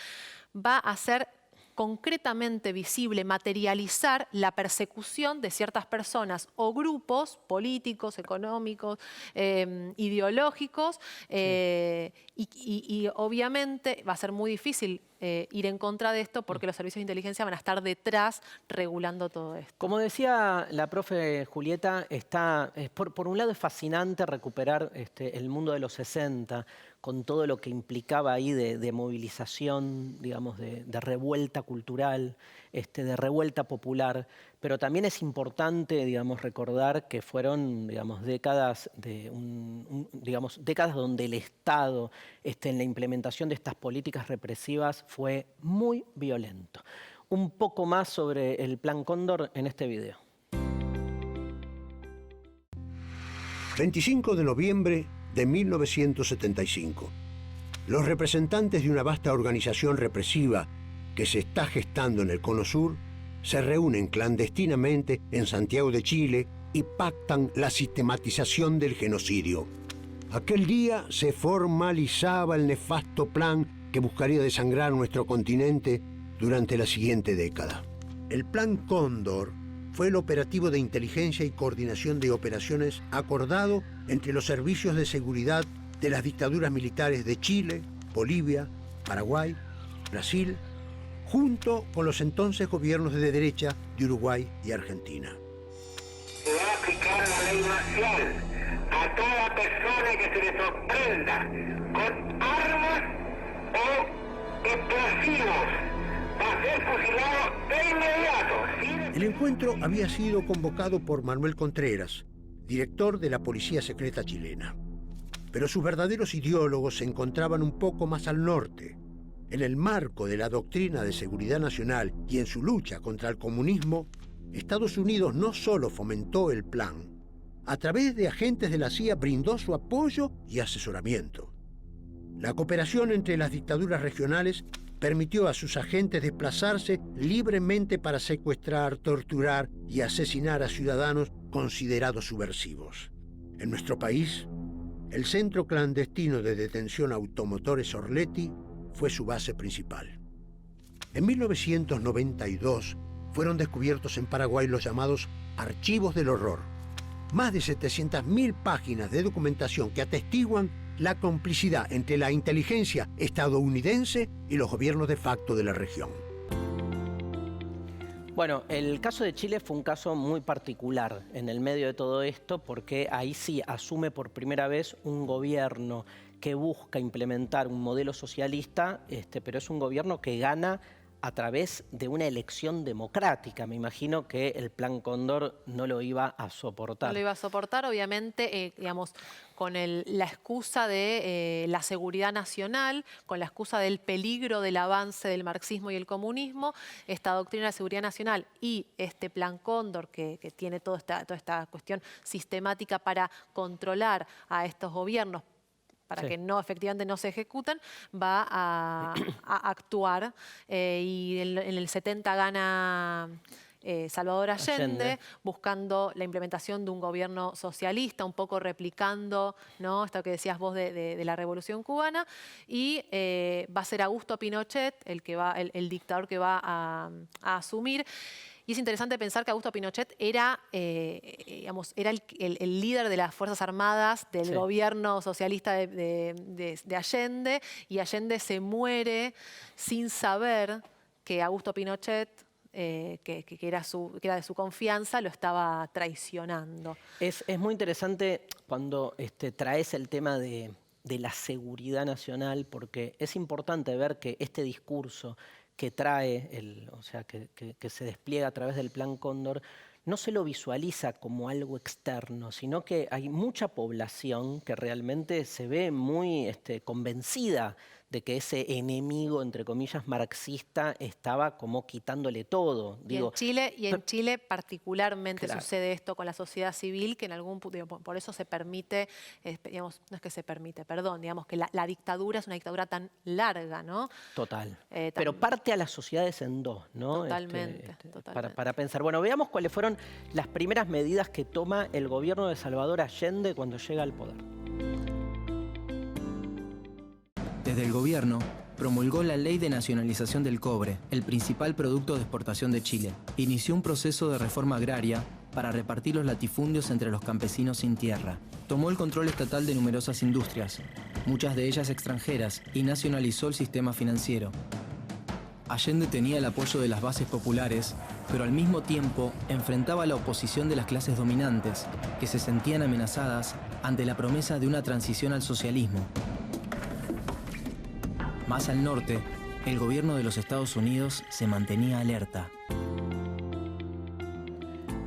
va a hacer concretamente visible, materializar la persecución de ciertas personas o grupos políticos, económicos, ideológicos, y obviamente va a ser muy difícil ir en contra de esto porque los servicios de inteligencia van a estar detrás regulando todo esto. Como decía la profe Julieta, por un lado es fascinante recuperar el mundo de los 60, con todo lo que implicaba ahí de movilización, digamos, de revuelta cultural, de revuelta popular, pero también es importante, digamos, recordar que fueron, digamos, décadas décadas donde el Estado, en la implementación de estas políticas represivas, fue muy violento. Un poco más sobre el Plan Cóndor en este video. 25 de noviembre de 1975. Los representantes de una vasta organización represiva que se está gestando en el Cono Sur se reúnen clandestinamente en Santiago de Chile y pactan la sistematización del genocidio. Aquel día se formalizaba el nefasto plan que buscaría desangrar nuestro continente durante la siguiente década. El Plan Cóndor fue el operativo de inteligencia y coordinación de operaciones acordado entre los servicios de seguridad de las dictaduras militares de Chile, Bolivia, Paraguay, Brasil, junto con los entonces gobiernos de derecha de Uruguay y Argentina. Se va a aplicar la ley marcial a toda persona que se le sorprenda con armas o explosivos. Va a ser fusilado de inmediato. El encuentro había sido convocado por Manuel Contreras, director de la Policía Secreta chilena. Pero sus verdaderos ideólogos se encontraban un poco más al norte. En el marco de la doctrina de seguridad nacional y en su lucha contra el comunismo, Estados Unidos no solo fomentó el plan, a través de agentes de la CIA brindó su apoyo y asesoramiento. La cooperación entre las dictaduras regionales permitió a sus agentes desplazarse libremente para secuestrar, torturar y asesinar a ciudadanos considerados subversivos. En nuestro país, el centro clandestino de detención Automotores Orletti fue su base principal. En 1992 fueron descubiertos en Paraguay los llamados Archivos del Horror, más de 700.000 páginas de documentación que atestiguan la complicidad entre la inteligencia estadounidense y los gobiernos de facto de la región. Bueno, el caso de Chile fue un caso muy particular en el medio de todo esto, porque ahí sí asume por primera vez un gobierno que busca implementar un modelo socialista, pero es un gobierno que gana a través de una elección democrática. Me imagino que el Plan Cóndor no lo iba a soportar. No lo iba a soportar, obviamente, digamos, con la excusa de la seguridad nacional, con la excusa del peligro del avance del marxismo y el comunismo. Esta doctrina de seguridad nacional y este Plan Cóndor, que tiene toda esta cuestión sistemática para controlar a estos gobiernos, para que efectivamente no se ejecutan, va a actuar. Y en el 70 gana Salvador Allende, buscando la implementación de un gobierno socialista, un poco replicando, ¿no?, esto que decías vos de la Revolución Cubana, y va a ser Augusto Pinochet el dictador que va a asumir. Y es interesante pensar que Augusto Pinochet era, era el líder de las Fuerzas Armadas del gobierno socialista de Allende, y Allende se muere sin saber que Augusto Pinochet, que era de su confianza, lo estaba traicionando. Es muy interesante cuando traes el tema de la seguridad nacional, porque es importante ver que este discurso que trae, que se despliega a través del Plan Cóndor, no se lo visualiza como algo externo, sino que hay mucha población que realmente se ve muy convencida de que ese enemigo, entre comillas, marxista, estaba como quitándole todo. Y en Chile particularmente sucede esto con la sociedad civil, que en algún punto, por eso se permite, digamos, no es que se permite, perdón, digamos que la dictadura es una dictadura tan larga, ¿no? Total. Pero parte a las sociedades en dos, ¿no? Totalmente. Para pensar. Bueno, veamos cuáles fueron las primeras medidas que toma el gobierno de Salvador Allende cuando llega al poder. Desde el gobierno, promulgó la Ley de Nacionalización del Cobre, el principal producto de exportación de Chile. Inició un proceso de reforma agraria para repartir los latifundios entre los campesinos sin tierra. Tomó el control estatal de numerosas industrias, muchas de ellas extranjeras, y nacionalizó el sistema financiero. Allende tenía el apoyo de las bases populares, pero al mismo tiempo enfrentaba la oposición de las clases dominantes, que se sentían amenazadas ante la promesa de una transición al socialismo. Más al norte, el gobierno de los Estados Unidos se mantenía alerta.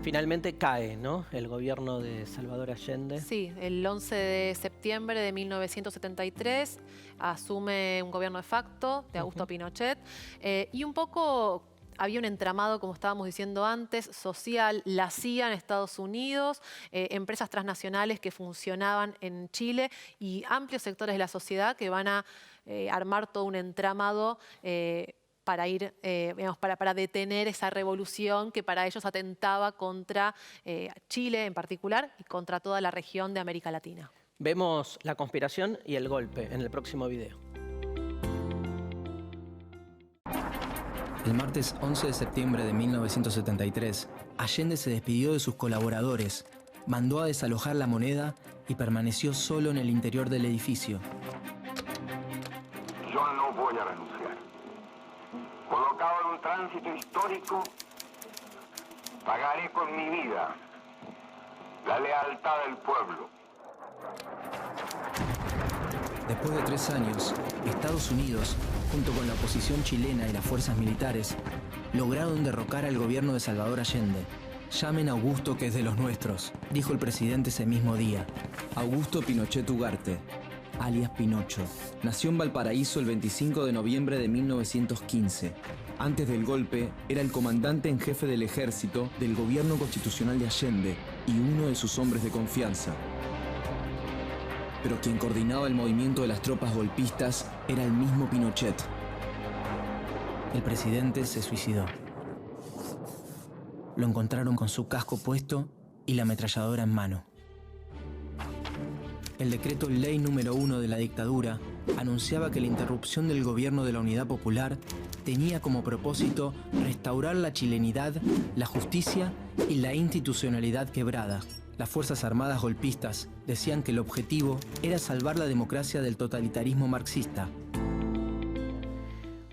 Finalmente cae, ¿no?, el gobierno de Salvador Allende. Sí, el 11 de septiembre de 1973 asume un gobierno de facto de Augusto Pinochet, y un poco había un entramado, como estábamos diciendo antes, social, la CIA en Estados Unidos, empresas transnacionales que funcionaban en Chile y amplios sectores de la sociedad que van a armar todo un entramado para ir, para detener esa revolución que para ellos atentaba contra Chile en particular y contra toda la región de América Latina. Vemos la conspiración y el golpe en el próximo video. El martes 11 de septiembre de 1973, Allende se despidió de sus colaboradores, mandó a desalojar la moneda y permaneció solo en el interior del edificio. Yo no voy a renunciar. Colocado en un tránsito histórico, pagaré con mi vida la lealtad del pueblo. Después de 3 años, Estados Unidos, junto con la oposición chilena y las fuerzas militares, lograron derrocar al gobierno de Salvador Allende. Llamen a Augusto, que es de los nuestros, dijo el presidente ese mismo día. Augusto Pinochet Ugarte, alias Pinocho, nació en Valparaíso el 25 de noviembre de 1915. Antes del golpe, era el comandante en jefe del ejército del gobierno constitucional de Allende y uno de sus hombres de confianza. Pero quien coordinaba el movimiento de las tropas golpistas era el mismo Pinochet. El presidente se suicidó. Lo encontraron con su casco puesto y la ametralladora en mano. El decreto Ley número 1 de la dictadura anunciaba que la interrupción del gobierno de la Unidad Popular tenía como propósito restaurar la chilenidad, la justicia y la institucionalidad quebrada. Las Fuerzas Armadas golpistas decían que el objetivo era salvar la democracia del totalitarismo marxista.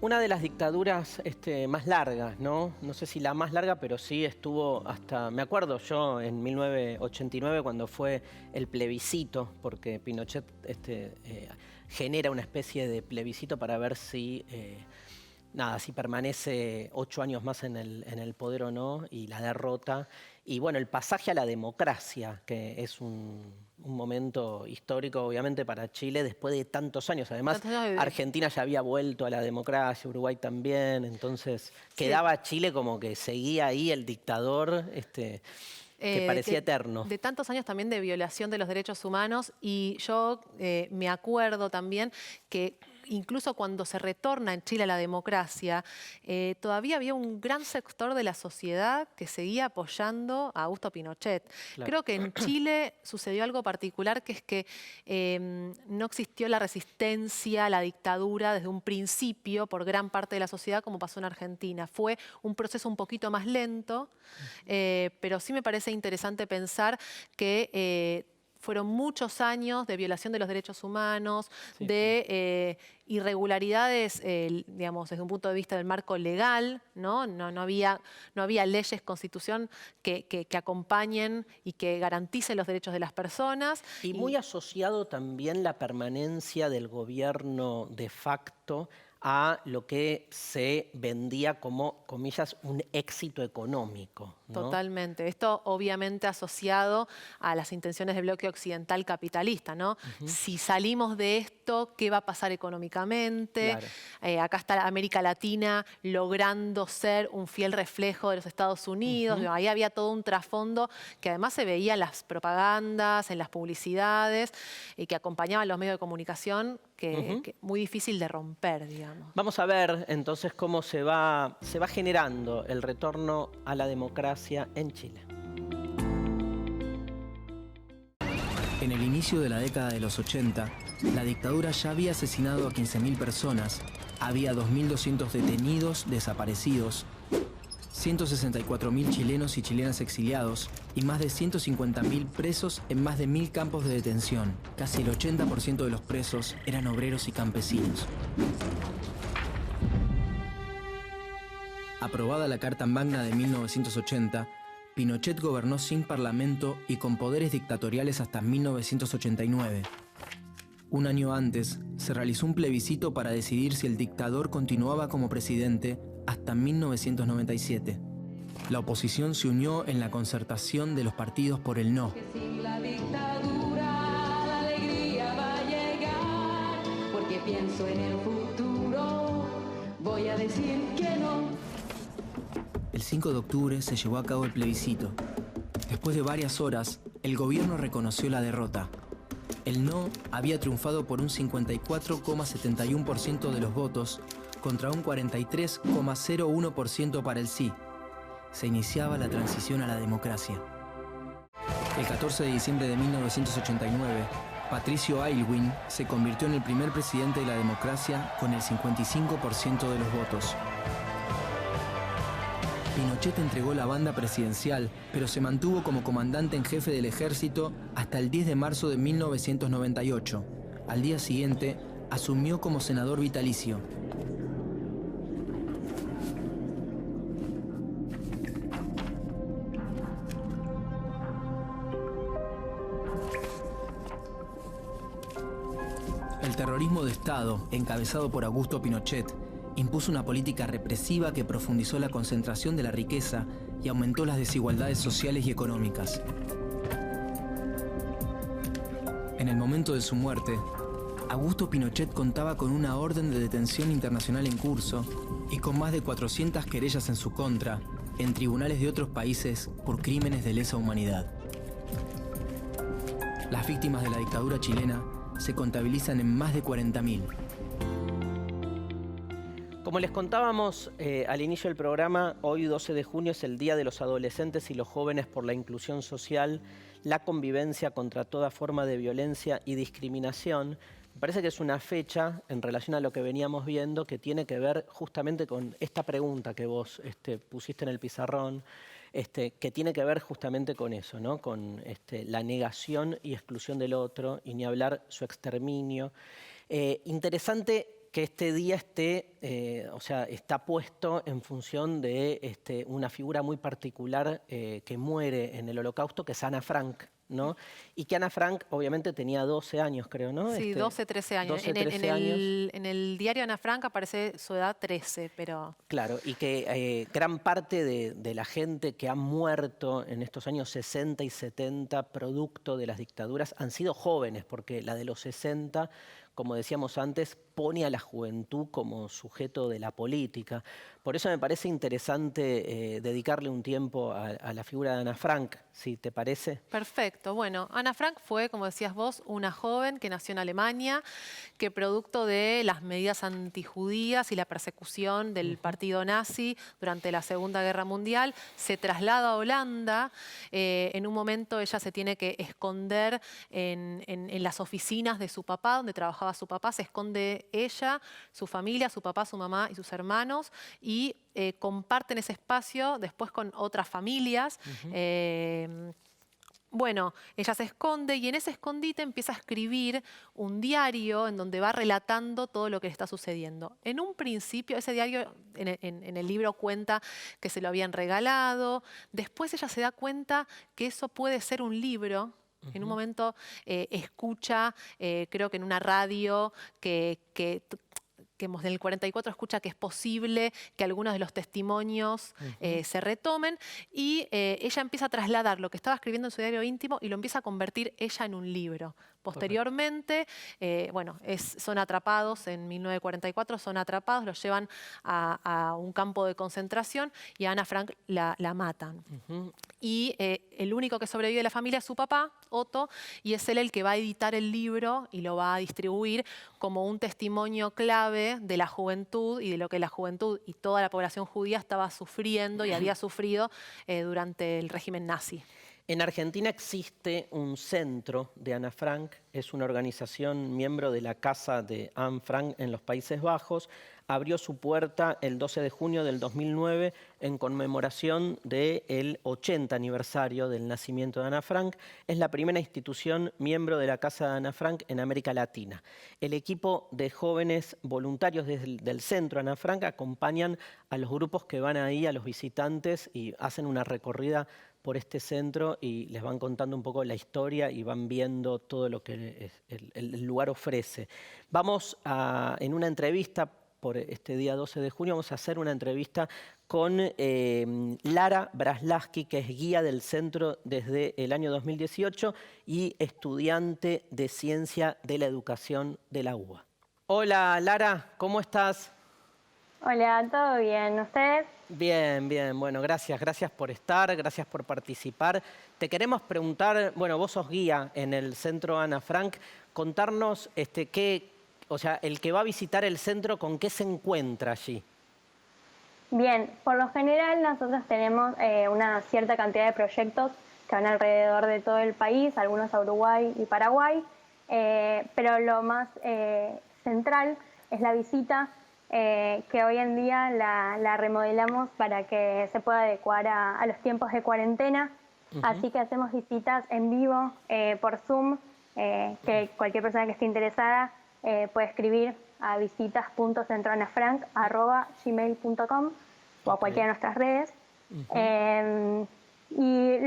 Una de las dictaduras más largas, ¿no? No sé si la más larga, pero sí estuvo hasta... Me acuerdo yo en 1989 cuando fue el plebiscito, porque Pinochet genera una especie de plebiscito para ver si nada, si permanece 8 años más en el poder o no, y la derrota. Y bueno, el pasaje a la democracia, que es un momento histórico, obviamente, para Chile después de tantos años. Además, Argentina ya había vuelto a la democracia, Uruguay también, entonces quedaba Chile como que seguía ahí el dictador, que parecía eterno. De tantos años también de violación de los derechos humanos, y yo me acuerdo también que incluso cuando se retorna en Chile a la democracia, todavía había un gran sector de la sociedad que seguía apoyando a Augusto Pinochet. Claro. Creo que en Chile sucedió algo particular, que es que no existió la resistencia a la dictadura desde un principio por gran parte de la sociedad como pasó en Argentina. Fue un proceso un poquito más lento, pero sí me parece interesante pensar que fueron muchos años de violación de los derechos humanos, de irregularidades, digamos, desde un punto de vista del marco legal, ¿no? No había leyes, constitución que acompañen y que garanticen los derechos de las personas. Y muy asociado también la permanencia del gobierno de facto a lo que se vendía como, comillas, un éxito económico, ¿no? Totalmente. Esto obviamente asociado a las intenciones del bloque occidental capitalista, ¿no? Si salimos de esto, ¿qué va a pasar económicamente? Claro. Acá está América Latina logrando ser un fiel reflejo de los Estados Unidos. Ahí había todo un trasfondo que además se veía en las propagandas, en las publicidades, y que acompañaban los medios de comunicación, que muy difícil de romper, digamos. Vamos a ver entonces cómo se va generando el retorno a la democracia en Chile. En el inicio de la década de los 80, la dictadura ya había asesinado a 15.000 personas, había 2.200 detenidos, desaparecidos, 164.000 chilenos y chilenas exiliados y más de 150.000 presos en más de 1.000 campos de detención. Casi el 80% de los presos eran obreros y campesinos. Aprobada la Carta Magna de 1980, Pinochet gobernó sin parlamento y con poderes dictatoriales hasta 1989. Un año antes, se realizó un plebiscito para decidir si el dictador continuaba como presidente hasta 1997. La oposición se unió en la concertación de los partidos por el no. Sin la dictadura, la alegría va a llegar, porque pienso en el futuro, voy a decir que no. El 5 de octubre se llevó a cabo el plebiscito. Después de varias horas, el gobierno reconoció la derrota. El no había triunfado por un 54,71% de los votos contra un 43,01% para el sí. Se iniciaba la transición a la democracia. El 14 de diciembre de 1989, Patricio Aylwin se convirtió en el primer presidente de la democracia con el 55% de los votos. Pinochet entregó la banda presidencial, pero se mantuvo como comandante en jefe del ejército hasta el 10 de marzo de 1998. Al día siguiente, asumió como senador vitalicio. El terrorismo de Estado, encabezado por Augusto Pinochet, impuso una política represiva que profundizó la concentración de la riqueza y aumentó las desigualdades sociales y económicas. En el momento de su muerte, Augusto Pinochet contaba con una orden de detención internacional en curso y con más de 400 querellas en su contra en tribunales de otros países por crímenes de lesa humanidad. Las víctimas de la dictadura chilena se contabilizan en más de 40.000. Como les contábamos al inicio del programa, hoy 12 de junio es el Día de los Adolescentes y los Jóvenes por la Inclusión Social, la convivencia contra toda forma de violencia y discriminación. Me parece que es una fecha, en relación a lo que veníamos viendo, que tiene que ver justamente con esta pregunta que vos pusiste en el pizarrón, que tiene que ver justamente con eso, ¿no? Con la negación y exclusión del otro, y ni hablar su exterminio. Interesante que este día está puesto en función de una figura muy particular que muere en el Holocausto, que es Ana Frank, ¿no? Y que Ana Frank obviamente tenía 12 años, creo, ¿no? Sí, 12, 13 años. 12, 13 años. En el diario Ana Frank aparece su edad 13, pero... Claro, y que gran parte de la gente que ha muerto en estos años 60 y 70 producto de las dictaduras han sido jóvenes, porque la de los 60, como decíamos antes, pone a la juventud como sujeto de la política. Por eso me parece interesante dedicarle un tiempo a la figura de Ana Frank, si te parece. Perfecto. Bueno, Ana Frank fue, como decías vos, una joven que nació en Alemania, que producto de las medidas antijudías y la persecución del partido nazi durante la Segunda Guerra Mundial, se traslada a Holanda. En un momento ella se tiene que esconder en las oficinas de su papá, donde trabajaba su papá. Se esconde ella, su familia, su papá, su mamá y sus hermanos, y comparten ese espacio después con otras familias. Bueno, ella se esconde y en ese escondite empieza a escribir un diario en donde va relatando todo lo que le está sucediendo. En un principio, ese diario en el libro cuenta que se lo habían regalado. Después ella se da cuenta que eso puede ser un libro. En un momento escucha, creo que en una radio, que en el 44 escucha que es posible que algunos de los testimonios se retomen, y ella empieza a trasladar lo que estaba escribiendo en su diario íntimo y lo empieza a convertir ella en un libro. Posteriormente, bueno, son atrapados en 1944, son atrapados, los llevan a un campo de concentración y a Ana Frank la matan. Y el único que sobrevive de la familia es su papá, Otto, y es él el que va a editar el libro y lo va a distribuir como un testimonio clave de la juventud y de lo que la juventud y toda la población judía estaba sufriendo y había sufrido durante el régimen nazi. En Argentina existe un centro de Ana Frank, es una organización miembro de la Casa de Anne Frank en los Países Bajos. Abrió su puerta el 12 de junio del 2009 en conmemoración del 80 aniversario del nacimiento de Ana Frank. Es la primera institución miembro de la Casa de Ana Frank en América Latina. El equipo de jóvenes voluntarios del centro Ana Frank acompañan a los grupos que van ahí, a los visitantes, y hacen una recorrida por este centro y les van contando un poco la historia y van viendo todo lo que el lugar ofrece. Vamos en una entrevista por este día 12 de junio, vamos a hacer una entrevista con Lara Braslaski, que es guía del centro desde el año 2018 y estudiante de Ciencia de la Educación de la UBA. Hola Lara, ¿cómo estás? Hola, ¿todo bien? ¿Ustedes? Bien, bien. Bueno, gracias por estar, gracias por participar. Te queremos preguntar, bueno, vos sos guía en el Centro Ana Frank, contarnos o sea, el que va a visitar el centro, ¿con qué se encuentra allí? Bien, por lo general nosotros tenemos una cierta cantidad de proyectos que van alrededor de todo el país, algunos a Uruguay y Paraguay, pero lo más central es la visita que hoy en día la remodelamos para que se pueda adecuar a los tiempos de cuarentena. Así que hacemos visitas en vivo por Zoom, que cualquier persona que esté interesada puede escribir a visitas.centroanafrank@gmail.com o a cualquiera de nuestras redes. Y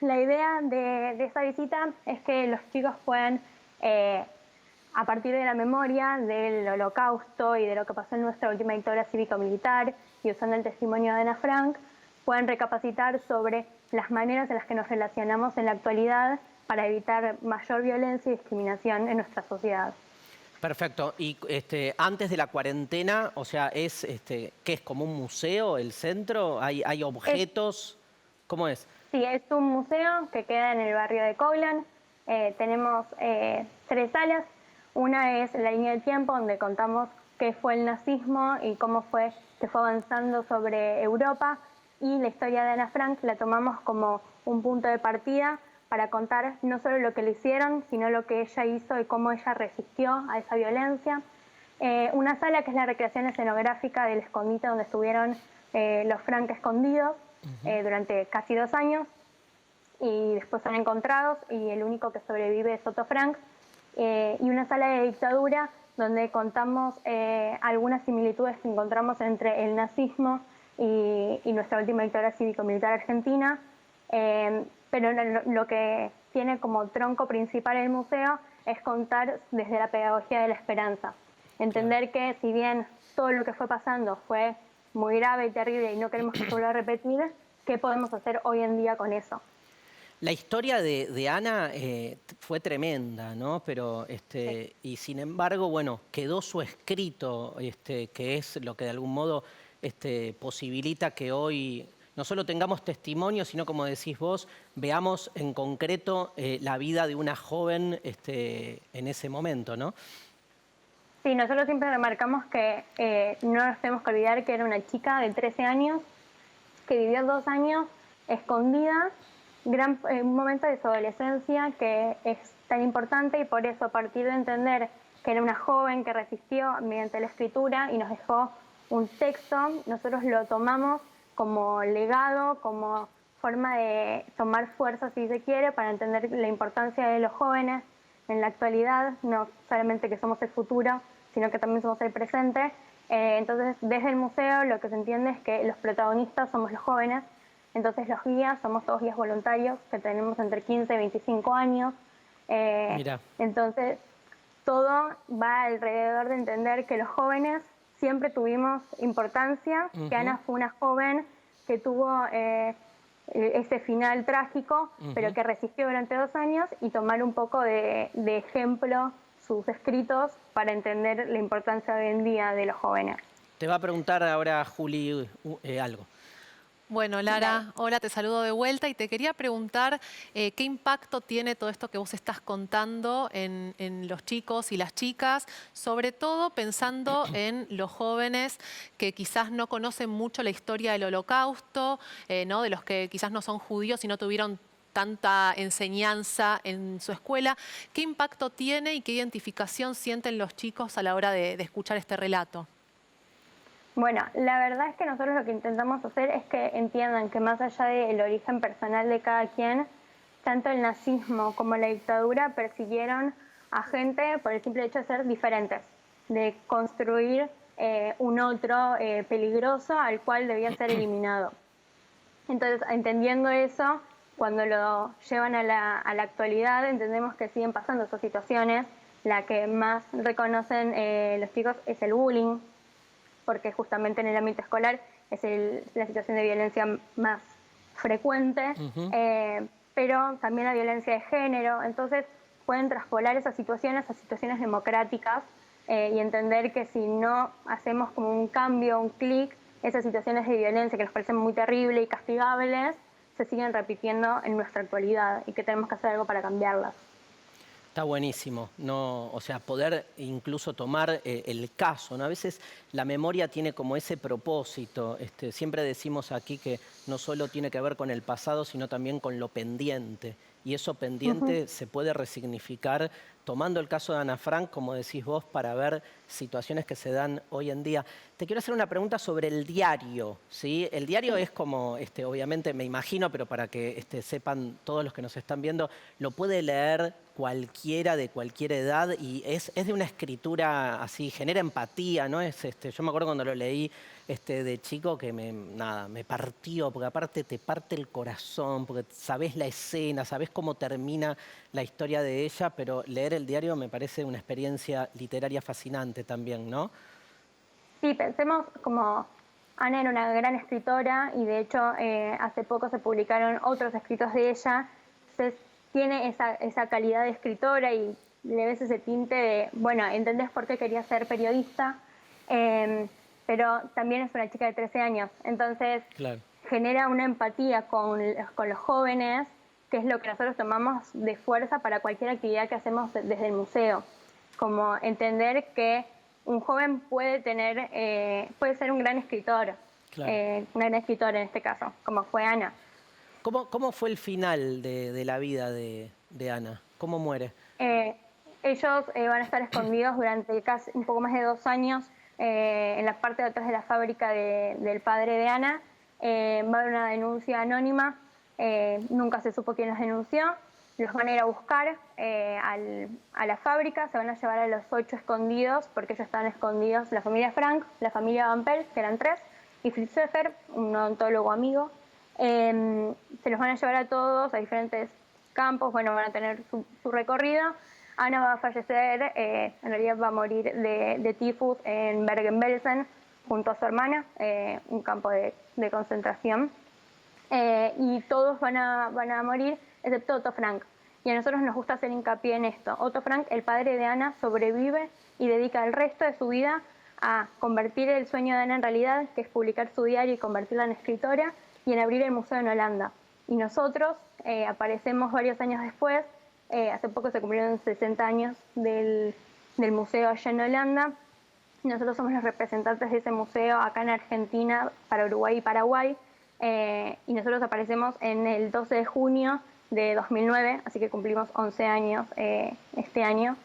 la idea de esta visita es que los chicos puedan, a partir de la memoria del Holocausto y de lo que pasó en nuestra última dictadura cívico-militar y usando el testimonio de Ana Frank, puedan recapacitar sobre las maneras en las que nos relacionamos en la actualidad para evitar mayor violencia y discriminación en nuestra sociedad. Perfecto. Y antes de la cuarentena, o sea, ¿qué es como un museo el centro? ¿Hay objetos? ¿Cómo es? Sí, es un museo que queda en el barrio de Coglan. Tenemos 3 salas. Una es la línea del tiempo, donde contamos qué fue el nazismo y cómo fue que fue avanzando sobre Europa. Y la historia de Ana Frank la tomamos como un punto de partida para contar no solo lo que le hicieron, sino lo que ella hizo y cómo ella resistió a esa violencia. Una sala que es la recreación escenográfica del escondite donde estuvieron los Frank escondidos durante casi 2 años y después son encontrados y el único que sobrevive es Otto Frank. Y una sala de dictadura donde contamos algunas similitudes que encontramos entre el nazismo y nuestra última dictadura cívico-militar argentina. Pero lo que tiene como tronco principal el museo es contar desde la pedagogía de la esperanza. Entender que si bien todo lo que fue pasando fue muy grave y terrible y no queremos que se vuelva a repetir, ¿qué podemos hacer hoy en día con eso? La historia de Ana fue tremenda, ¿no? Pero, y sin embargo, bueno, quedó su escrito, que es lo que de algún modo posibilita que hoy no solo tengamos testimonio, sino, como decís vos, veamos en concreto la vida de una joven en ese momento, ¿no? Sí, nosotros siempre remarcamos que no nos tenemos que olvidar que era una chica de 13 años que vivió 2 años escondida, un momento de su adolescencia que es tan importante, y por eso, a partir de entender que era una joven que resistió mediante la escritura y nos dejó un texto, nosotros lo tomamos como legado, como forma de tomar fuerza, si se quiere, para entender la importancia de los jóvenes en la actualidad, no solamente que somos el futuro, sino que también somos el presente. Entonces, desde el museo lo que se entiende es que los protagonistas somos los jóvenes. Entonces, los guías somos todos guías voluntarios que tenemos entre 15 y 25 años. Entonces, todo va alrededor de entender que los jóvenes siempre tuvimos importancia, que Ana fue una joven que tuvo ese final trágico, pero que resistió durante 2 años, y tomar un poco de ejemplo sus escritos para entender la importancia hoy en día de los jóvenes. Te va a preguntar ahora Juli algo. Bueno, Lara, hola, te saludo de vuelta y te quería preguntar qué impacto tiene todo esto que vos estás contando en los chicos y las chicas, sobre todo pensando en los jóvenes que quizás no conocen mucho la historia del Holocausto, ¿no? De los que quizás no son judíos y no tuvieron tanta enseñanza en su escuela. ¿Qué impacto tiene y qué identificación sienten los chicos a la hora de escuchar este relato? Bueno, la verdad es que nosotros lo que intentamos hacer es que entiendan que más allá del origen personal de cada quien, tanto el nazismo como la dictadura persiguieron a gente por el simple hecho de ser diferentes, de construir un otro peligroso al cual debía ser eliminado. Entonces, entendiendo eso, cuando lo llevan a la actualidad, entendemos que siguen pasando esas situaciones. La que más reconocen los chicos es el bullying, porque justamente en el ámbito escolar es la situación de violencia más frecuente, pero también la violencia de género. Entonces pueden traspolar esas situaciones a situaciones democráticas y entender que si no hacemos como un cambio, un clic, esas situaciones de violencia que nos parecen muy terribles y castigables se siguen repitiendo en nuestra actualidad y que tenemos que hacer algo para cambiarlas. Está buenísimo, no, o sea, poder incluso tomar el caso, ¿no? A veces la memoria tiene como ese propósito. Siempre decimos aquí que no solo tiene que ver con el pasado, sino también con lo pendiente. Y eso pendiente se puede resignificar tomando el caso de Ana Frank, como decís vos, para ver situaciones que se dan hoy en día. Te quiero hacer una pregunta sobre el diario, ¿sí? El diario es como, obviamente me imagino, pero para que sepan todos los que nos están viendo, lo puede leer cualquiera de cualquier edad y es de una escritura así, genera empatía, ¿no? Yo me acuerdo cuando lo leí de chico que me partió, porque aparte te parte el corazón, porque sabés la escena, sabés cómo termina la historia de ella, pero leer el diario me parece una experiencia literaria fascinante también, ¿no? Sí, pensemos como Ana era una gran escritora y de hecho hace poco se publicaron otros escritos de ella. Tiene esa calidad de escritora y le ves ese tinte de, bueno, entendés por qué quería ser periodista, pero también es una chica de 13 años. Entonces genera una empatía con los jóvenes, que es lo que nosotros tomamos de fuerza para cualquier actividad que hacemos desde el museo. Como entender que un joven puede ser un gran escritor, una gran escritora en este caso, como fue Ana. ¿Cómo fue el final de la vida de Ana? ¿Cómo muere? Ellos van a estar escondidos durante casi un poco más de 2 años en la parte de atrás de la fábrica del padre de Ana. Va a haber una denuncia anónima, nunca se supo quién los denunció. Los van a ir a buscar a la fábrica, se van a llevar a los 8 escondidos, porque ellos estaban escondidos, la familia Frank, la familia Van Pelt, que eran 3, y Fritz Pfeffer, un odontólogo amigo. Se los van a llevar a todos a diferentes campos, bueno, van a tener su recorrido. Ana va a fallecer, en realidad va a morir de tifus en Bergen-Belsen, junto a su hermana, un campo de concentración. Y todos van a morir, excepto Otto Frank. Y a nosotros nos gusta hacer hincapié en esto. Otto Frank, el padre de Ana, sobrevive y dedica el resto de su vida a convertir el sueño de Ana en realidad, que es publicar su diario y convertirla en escritora, y en abrir el museo en Holanda. Y nosotros aparecemos varios años después, hace poco se cumplieron 60 años del museo allá en Holanda. Nosotros somos los representantes de ese museo acá en Argentina, para Uruguay y Paraguay, y nosotros aparecemos en el 12 de junio de 2009, así que cumplimos 11 años este año.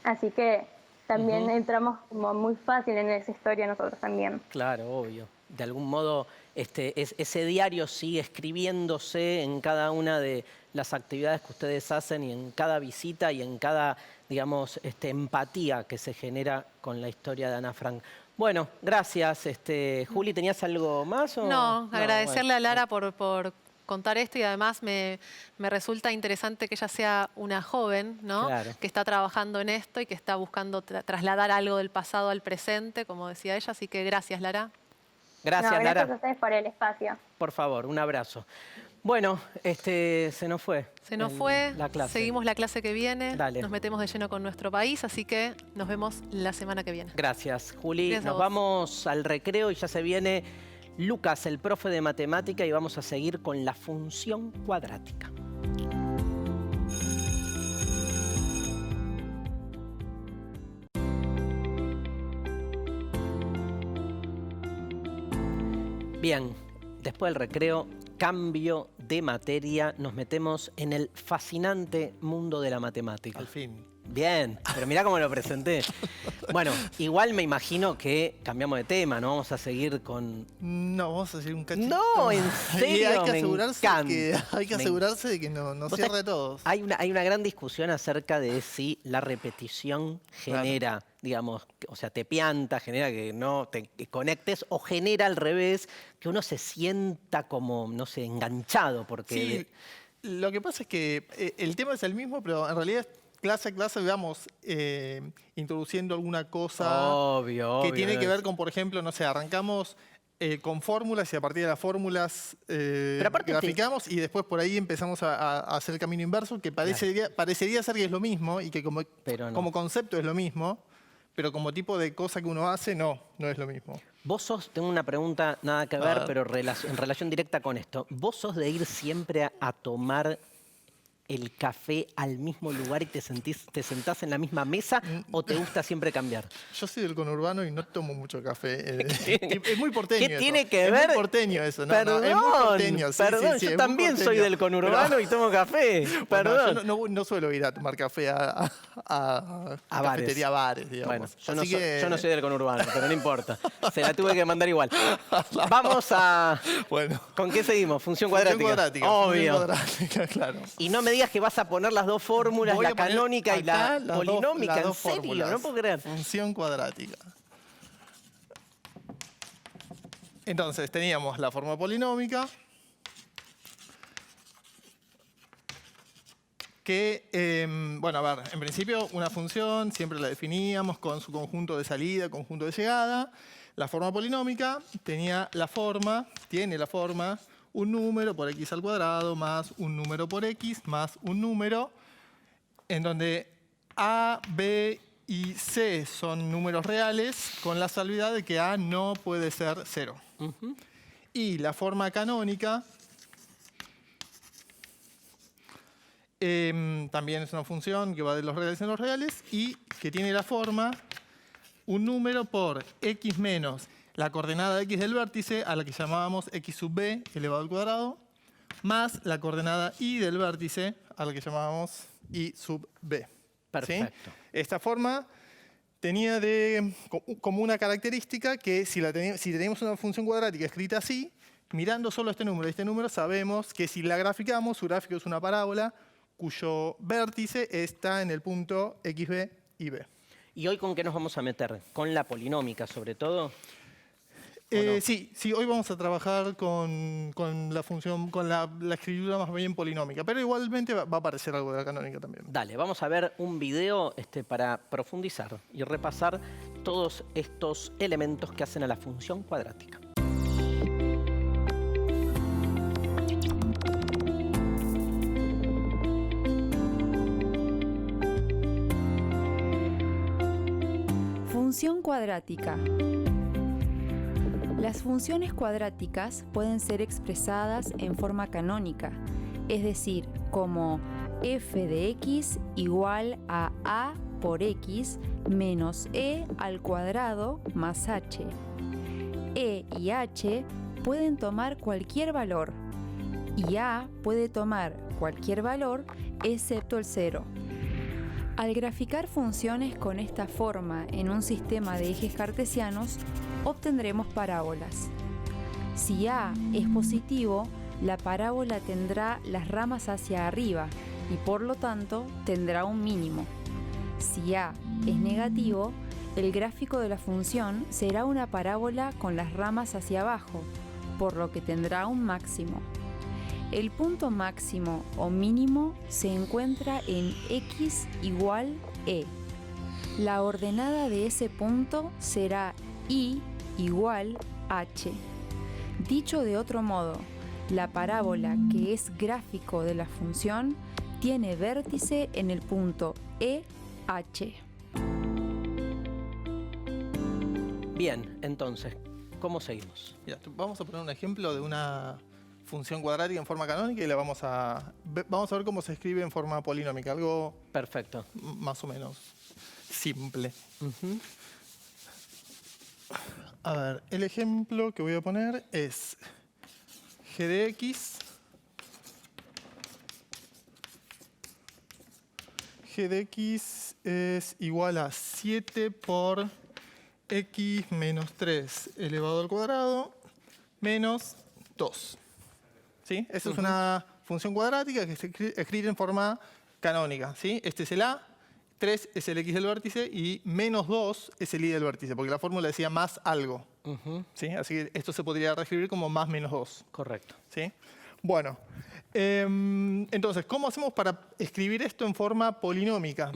Así que también entramos como muy fácil en esa historia nosotros también. Claro, obvio. De algún modo, ese diario sigue escribiéndose en cada una de las actividades que ustedes hacen y en cada visita y en cada, digamos, empatía que se genera con la historia de Ana Frank. Bueno, gracias. Juli, ¿tenías algo más? ¿O? No, agradecerle bueno. a Lara por contar esto, y además me resulta interesante que ella sea una joven, ¿no? Claro. Que está trabajando en esto y que está buscando trasladar algo del pasado al presente, como decía ella. Así que gracias, Lara. Gracias, Lara. Lara. Gracias a ustedes por el espacio. Por favor, un abrazo. Bueno, se nos fue. Se nos fue. La clase. Seguimos la clase que viene. Dale. Nos metemos de lleno con nuestro país, así que nos vemos la semana que viene. Gracias, Juli. Gracias a Nos vos. vamos al recreo y ya se viene Lucas, el profe de matemática, y vamos a seguir con la función cuadrática. Bien, después del recreo, cambio de materia, nos metemos en el fascinante mundo de la matemática. Al fin. Bien, pero mirá cómo lo presenté. Bueno, igual me imagino que cambiamos de tema, ¿no? Vamos a seguir con... No, vamos a hacer un cachito. No, en serio, Y hay que me asegurarse, encanta. de que no cierre a todos. Hay una gran discusión acerca de si la repetición genera, digamos, o sea, te pianta, genera que no te conectes, o genera al revés, que uno se sienta como, no sé, enganchado, porque... Sí, lo que pasa es que el tema es el mismo, pero en realidad clase a clase vamos introduciendo alguna cosa que tiene que ver con, por ejemplo, no sé, arrancamos con fórmulas y a partir de las fórmulas graficamos y después por ahí empezamos a hacer el camino inverso, que parecería ser que es lo mismo y que como concepto es lo mismo, pero como tipo de cosa que uno hace, no es lo mismo. Vos sos, tengo una pregunta nada que ver, pero en relación directa con esto. ¿Vos sos de ir siempre a tomar el café al mismo lugar y te sentás en la misma mesa, o te gusta siempre cambiar? Yo soy del conurbano y no tomo mucho café. Es muy porteño. ¿Qué eso. tiene que ver? Es muy porteño eso. Perdón, es muy porteño. Sí, perdón, sí, yo es también muy soy porteño. del conurbano y tomo café. Perdón. Yo no suelo ir a tomar café a cafetería, bares, digamos. Bueno, yo no soy del conurbano, pero no importa. Se la tuve que mandar igual. Vamos a... Bueno. ¿Con qué seguimos? Función cuadrática. Obvio. Función cuadrática, claro. Y no me digas que vas a poner las dos fórmulas, Voy la a poner canónica y la acá polinómica. las ¿En dos serio? fórmulas. No puedo creer. Función cuadrática. Entonces teníamos la forma polinómica, que, bueno, a ver, en principio una función siempre la definíamos con su conjunto de salida, conjunto de llegada. La forma polinómica tiene la forma, un número por x al cuadrado más un número por x más un número, en donde a, b y c son números reales, con la salvedad de que a no puede ser 0. Y la forma canónica también es una función que va de los reales en los reales y que tiene la forma un número por x menos la coordenada x del vértice, a la que llamábamos x sub b elevado al cuadrado, más la coordenada y del vértice, a la que llamábamos y sub b. Perfecto. ¿Sí? Esta forma tenía como una característica que si teníamos una función cuadrática escrita así, mirando solo este número sabemos que si la graficamos, su gráfico es una parábola cuyo vértice está en el punto xb y b. ¿Y hoy con qué nos vamos a meter? ¿Con la polinómica sobre todo? no? Sí, hoy vamos a trabajar con la función, con la escritura más bien polinómica, pero igualmente va a aparecer algo de la canónica también. Dale, vamos a ver un video para profundizar y repasar todos estos elementos que hacen a la función cuadrática. Función cuadrática. Las funciones cuadráticas pueden ser expresadas en forma canónica, es decir, como f de x igual a por x menos e al cuadrado más h. E y h pueden tomar cualquier valor, y a puede tomar cualquier valor excepto el 0. Al graficar funciones con esta forma en un sistema de ejes cartesianos, obtendremos parábolas. Si a es positivo, la parábola tendrá las ramas hacia arriba y por lo tanto tendrá un mínimo. Si a es negativo, el gráfico de la función será una parábola con las ramas hacia abajo, por lo que tendrá un máximo. El punto máximo o mínimo se encuentra en x igual e. La ordenada de ese punto será y igual h. Dicho de otro modo, la parábola que es gráfico de la función tiene vértice en el punto EH. Bien, entonces, ¿cómo seguimos? Ya, vamos a poner un ejemplo de una función cuadrática en forma canónica y la vamos a ver cómo se escribe en forma polinómica, algo perfecto, más o menos simple. A ver, el ejemplo que voy a poner es g de x es igual a 7 por x menos 3 elevado al cuadrado menos 2. ¿Sí? Esta es una función cuadrática que se escribe en forma canónica. ¿Sí? Este es el a, 3 es el x del vértice y menos 2 es el y del vértice, porque la fórmula decía más algo. ¿Sí? Así que esto se podría reescribir como más menos 2. Correcto. ¿Sí? Bueno, entonces, ¿cómo hacemos para escribir esto en forma polinómica?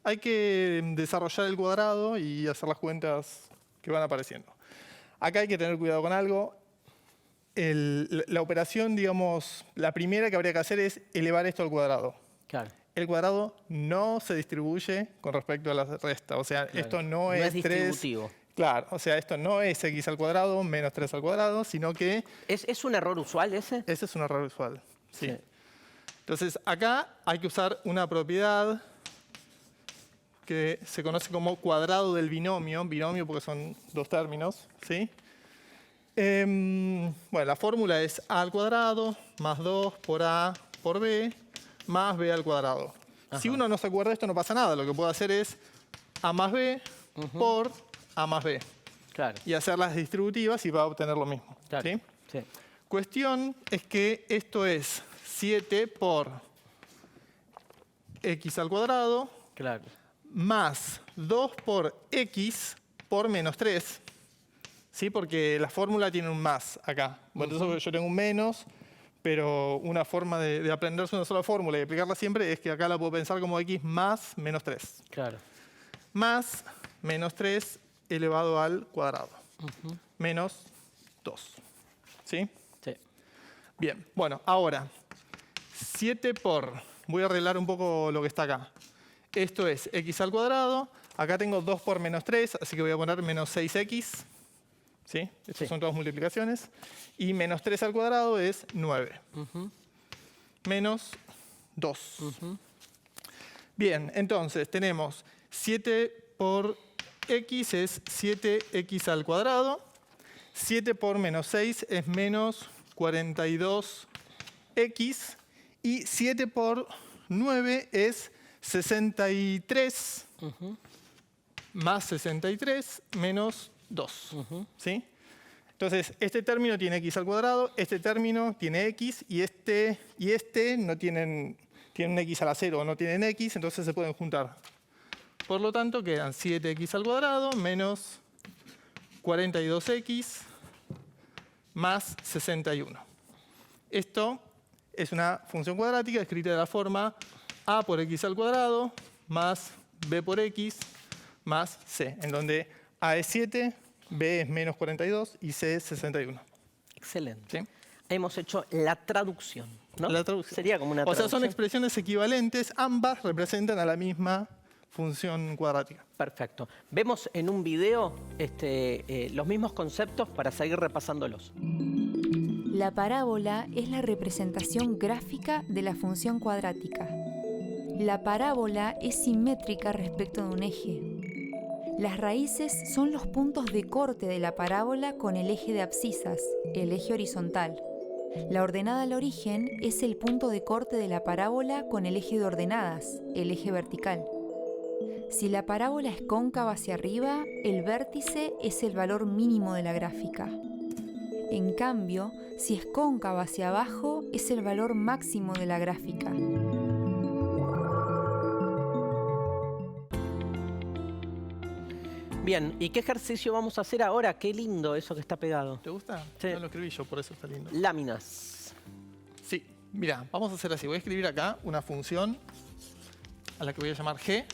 Hay que desarrollar el cuadrado y hacer las cuentas que van apareciendo. Acá hay que tener cuidado con algo. La operación, digamos, la primera que habría que hacer es elevar esto al cuadrado. Claro. El cuadrado no se distribuye con respecto a la resta. O sea, claro, esto no es 3. Distributivo. Claro, o sea, esto no es x al cuadrado menos 3 al cuadrado, sino que... ¿Es un error usual ese? Ese es un error usual, sí. Entonces, acá hay que usar una propiedad que se conoce como cuadrado del binomio. Binomio porque son dos términos, ¿sí? Bueno, la fórmula es a al cuadrado más 2 por a por b más b al cuadrado. Ajá. Si uno no se acuerda de esto, no pasa nada. Lo que puedo hacer es a más b por a más b. Claro. Y hacer las distributivas y va a obtener lo mismo. Claro. ¿Sí? Sí. Cuestión es que esto es 7 por x al cuadrado claro, más 2 por x por menos 3. ¿Sí? Porque la fórmula tiene un más acá. Bueno, entonces yo tengo un menos, pero una forma de aprenderse una sola fórmula y aplicarla siempre es que acá la puedo pensar como x más menos 3. Claro. Más menos 3 elevado al cuadrado. Menos 2. ¿Sí? Sí. Bien, bueno, ahora 7 por... Voy a arreglar un poco lo que está acá. Esto es x al cuadrado. Acá tengo 2 por menos 3, así que voy a poner menos 6x. ¿Sí? Estas son todas multiplicaciones. Y menos 3 al cuadrado es 9. Menos 2. Bien, entonces tenemos 7 por x es 7x al cuadrado. 7 por menos 6 es menos 42x. Y 7 por 9 es 63 más 63 menos 2. ¿Sí? Entonces, este término tiene x al cuadrado, este término tiene x y este no tienen un x a la 0 o no tienen x, entonces se pueden juntar. Por lo tanto, quedan 7x al cuadrado menos 42x más 61. Esto es una función cuadrática escrita de la forma a por x al cuadrado más b por x más c, en donde a es 7, b es menos 42 y c es 61. Excelente. ¿Sí? Hemos hecho la traducción, ¿no? La traducción. Sería como una traducción. O sea, son expresiones equivalentes, ambas representan a la misma función cuadrática. Perfecto. Vemos en un video los mismos conceptos para seguir repasándolos. La parábola es la representación gráfica de la función cuadrática. La parábola es simétrica respecto de un eje. Las raíces son los puntos de corte de la parábola con el eje de abscisas, el eje horizontal. La ordenada al origen es el punto de corte de la parábola con el eje de ordenadas, el eje vertical. Si la parábola es cóncava hacia arriba, el vértice es el valor mínimo de la gráfica. En cambio, si es cóncava hacia abajo, es el valor máximo de la gráfica. Bien, ¿y qué ejercicio vamos a hacer ahora? Qué lindo eso que está pegado. ¿Te gusta? Sí. No lo escribí yo, por eso está lindo. Láminas. Sí, mira, vamos a hacer así. Voy a escribir acá una función a la que voy a llamar g.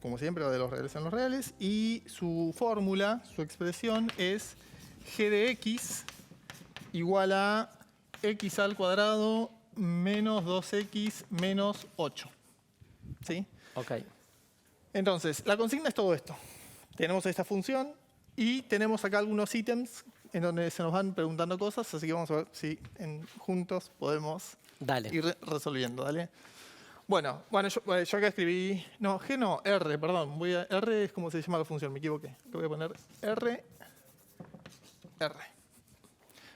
Como siempre, lo de los reales en los reales. Y su fórmula, su expresión es g de x igual a x al cuadrado menos 2x menos 8. ¿Sí? Ok. Entonces, la consigna es todo esto. Tenemos esta función y tenemos acá algunos ítems en donde se nos van preguntando cosas, así que vamos a ver si juntos podemos ir resolviendo. Dale. Bueno, yo acá escribí... No, G no, R, perdón. R es como se llama la función, me equivoqué. Le voy a poner R.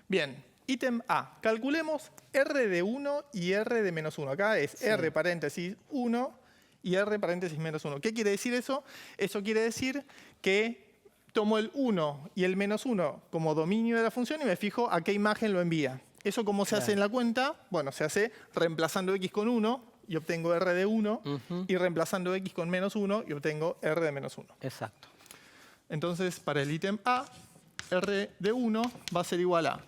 Bien, ítem A. Calculemos R de 1 y R de menos 1. Acá es R paréntesis 1 y R paréntesis menos 1. ¿Qué quiere decir eso? Eso quiere decir que tomo el 1 y el menos 1 como dominio de la función y me fijo a qué imagen lo envía. ¿Eso cómo se hace en la cuenta? Bueno, se hace reemplazando x con 1 y obtengo R de 1 y reemplazando x con menos 1 y obtengo R de menos 1. Exacto. Entonces, para el ítem A, R de 1 va a ser igual a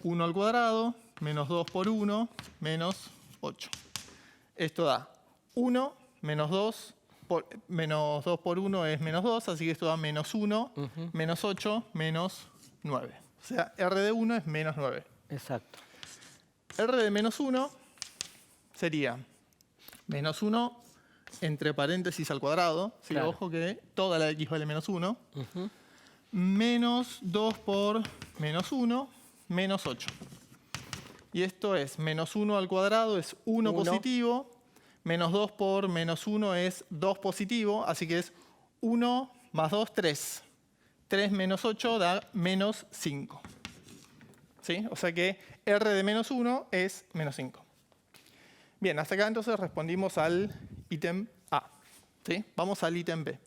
1 al cuadrado menos 2 por 1 menos 8. Esto da 1 menos 2 por 1 es menos 2, así que esto da menos 1, menos 8, menos 9. O sea, R de 1 es menos 9. Exacto. R de menos 1 sería menos 1 entre paréntesis al cuadrado. ¿Sí? Claro. Ojo que toda la x vale menos 1. Menos 2 por menos 1, menos 8. Y esto es menos 1 al cuadrado, es 1 positivo. Menos 2 por menos 1 es 2 positivo, así que es 1 más 2, 3. 3 menos 8 da menos 5. ¿Sí? O sea que R de menos 1 es menos 5. Bien, hasta acá entonces respondimos al ítem A. ¿Sí? Vamos al ítem B.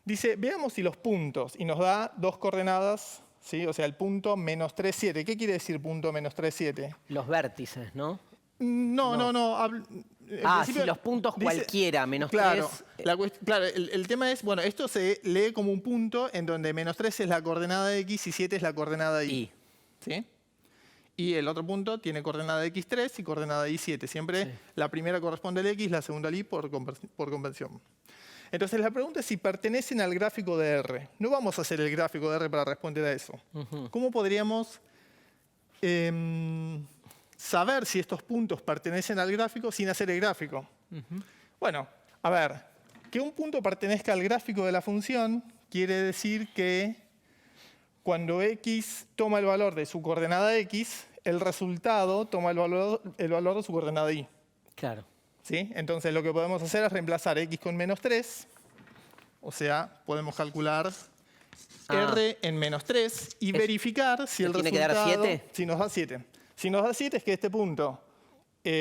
Dice, veamos si los puntos, y nos da dos coordenadas, ¿sí? O sea, el punto menos 3, 7. ¿Qué quiere decir punto menos 3, 7? Los vértices, ¿no? No. Si los puntos dice, cualquiera, menos claro, 3... Claro, el tema es, bueno, esto se lee como un punto en donde menos 3 es la coordenada de x y 7 es la coordenada de y. ¿Sí? Y el otro punto tiene coordenada de x3 y coordenada de y7. Siempre la primera corresponde al x, la segunda al y por convención. Entonces la pregunta es si pertenecen al gráfico de R. No vamos a hacer el gráfico de R para responder a eso. ¿Cómo podríamos saber si estos puntos pertenecen al gráfico sin hacer el gráfico? Bueno, a ver, que un punto pertenezca al gráfico de la función quiere decir que cuando x toma el valor de su coordenada x, el resultado toma el valor de su coordenada y. Claro. ¿Sí? Entonces lo que podemos hacer es reemplazar x con menos 3, o sea, podemos calcular R en menos 3 y verificar si el resultado... ¿Tiene que dar 7? Si nos da 7. Si nos da 7 es que este punto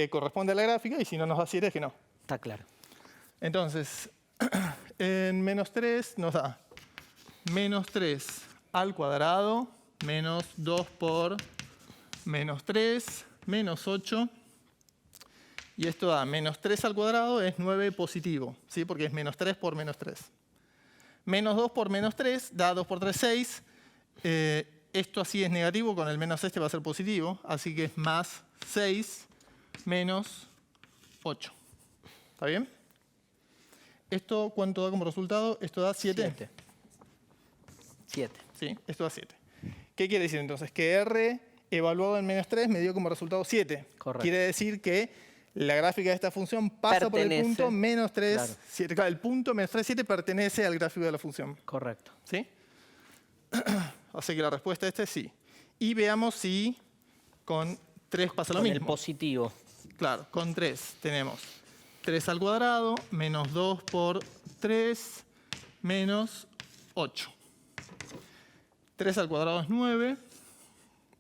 corresponde a la gráfica y si no nos da 7 es que no. Está claro. Entonces, en menos 3 nos da menos 3 al cuadrado menos 2 por menos 3 menos 8. Y esto da menos 3 al cuadrado es 9 positivo, ¿sí? Porque es menos 3 por menos 3. Menos 2 por menos 3 da 2 por 3, 6. Esto así es negativo, con el menos este va a ser positivo. Así que es más 6 menos 8. ¿Está bien? ¿Esto cuánto da como resultado? ¿Esto da 7? 7. Sí, esto da 7. ¿Qué quiere decir entonces? Que R evaluado en menos 3 me dio como resultado 7. Correcto. Quiere decir que la gráfica de esta función pasa por el punto menos 3, claro. 7. Claro, el punto menos 3, 7 pertenece al gráfico de la función. Correcto. ¿Sí? Así que la respuesta a este es sí. Y veamos si con 3 pasa lo mismo. Con el positivo. Claro, con 3 tenemos 3 al cuadrado menos 2 por 3 menos 8. 3 al cuadrado es 9.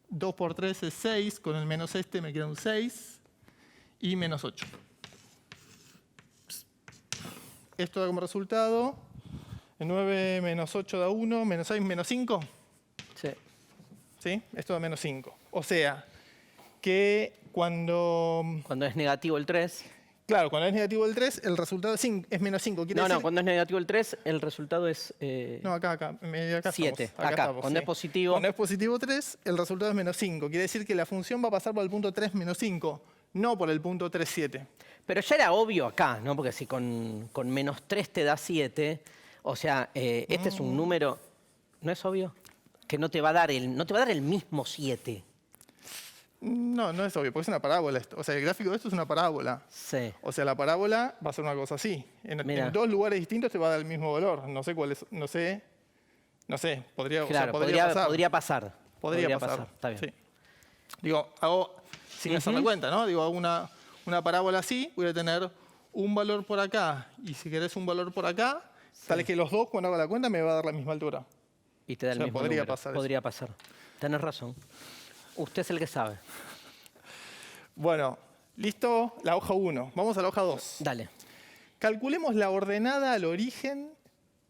2 por 3 es 6. Con el menos este me queda un 6. Y menos 8. Esto da como resultado 9 menos 8 da 1, menos 6 menos 5. Sí. ¿Sí? Esto da menos 5. O sea, que cuando es negativo el 3. Claro, cuando es negativo el 3, el resultado es menos 5. No, cuando es negativo el 3, el resultado es... No, acá 7. Estamos. Acá, cuando es positivo... Cuando es positivo 3, el resultado es menos 5. Quiere decir que la función va a pasar por el punto 3 menos 5, no por el punto 3, 7. Pero ya era obvio acá, ¿no? Porque si con menos 3 te da 7, o sea, este es un número... ¿No es obvio? Que no te va a dar el mismo 7. No, no es obvio, porque es una parábola esto. O sea, el gráfico de esto es una parábola. Sí. O sea, la parábola va a ser una cosa así. En dos lugares distintos te va a dar el mismo valor. No sé cuál es, no sé, podría, claro, o sea, podría pasar. Podría pasar. Podría pasar. Está bien. Sí. Digo, hago, sin hacerme cuenta, ¿no? Digo, hago una parábola así, voy a tener un valor por acá, y si querés un valor por acá, tal es que los dos, cuando hago la cuenta, me va a dar la misma altura. Y te da el mismo podría número. pasar Podría pasar. Tenés razón. Usted es el que sabe. Bueno, listo la hoja 1. Vamos a la hoja 2. Dale. Calculemos la ordenada al origen,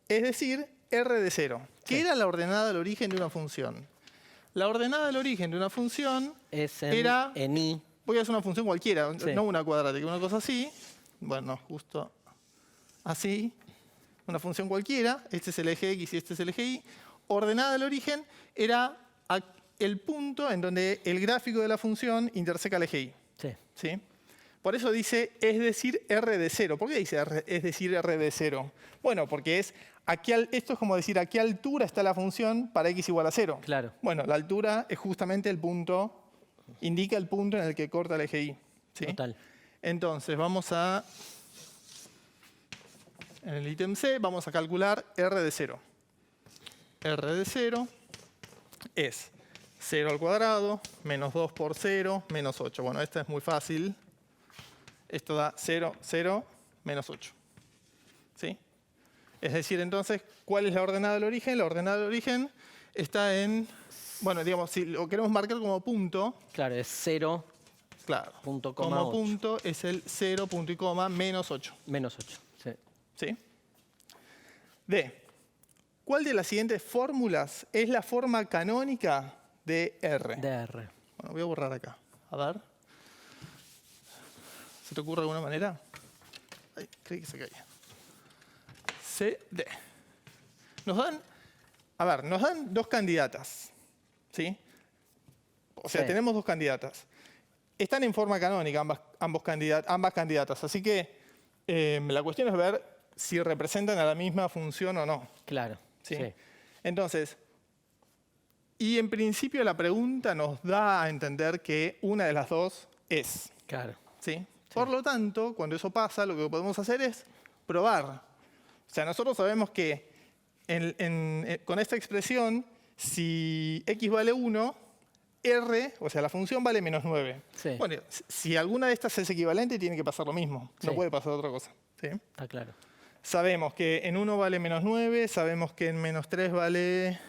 es decir, R de 0. ¿Qué era la ordenada al origen de una función? La ordenada al origen de una función era... en I. Voy a hacer una función cualquiera, no una cuadrática, una cosa así. Bueno, justo así. Una función cualquiera. Este es el eje X y este es el eje Y. Ordenada al origen era el punto en donde el gráfico de la función interseca el eje Y. ¿Sí? Por eso dice, es decir, R de 0. ¿Por qué dice es decir, R de 0? Bueno, porque esto es como decir a qué altura está la función para X igual a 0. Claro. Bueno, la altura es justamente el punto, indica el punto en el que corta el eje Y. ¿Sí? Total. Entonces, en el ítem C, vamos a calcular R de 0. R de 0 es 0 al cuadrado, menos 2 por 0, menos 8. Bueno, esta es muy fácil. Esto da 0, 0, menos 8. ¿Sí? Es decir, entonces, ¿cuál es la ordenada del origen? La ordenada del origen está en... Bueno, digamos, si lo queremos marcar como punto... Claro, es 0, claro, punto, como 8. punto es el 0, punto y coma, menos 8. Menos 8, sí. ¿Sí? D. ¿Cuál de las siguientes fórmulas es la forma canónica de R? De R. Bueno, voy a borrar acá. A ver. ¿Se te ocurre alguna manera? Ay, creí que se caía. C, D. Nos dan dos candidatas. ¿Sí? O sea, tenemos dos candidatas. Están en forma canónica ambas candidatas. Así que la cuestión es ver si representan a la misma función o no. Claro. ¿Sí? Entonces, y en principio la pregunta nos da a entender que una de las dos es. Claro. ¿Sí? Por lo tanto, cuando eso pasa, lo que podemos hacer es probar. O sea, nosotros sabemos que con esta expresión, si x vale 1, R, o sea, la función vale menos 9. Sí. Bueno, si alguna de estas es equivalente, tiene que pasar lo mismo. No puede pasar otra cosa. ¿Sí? Está claro. Sabemos que en 1 vale menos 9, sabemos que en menos 3 vale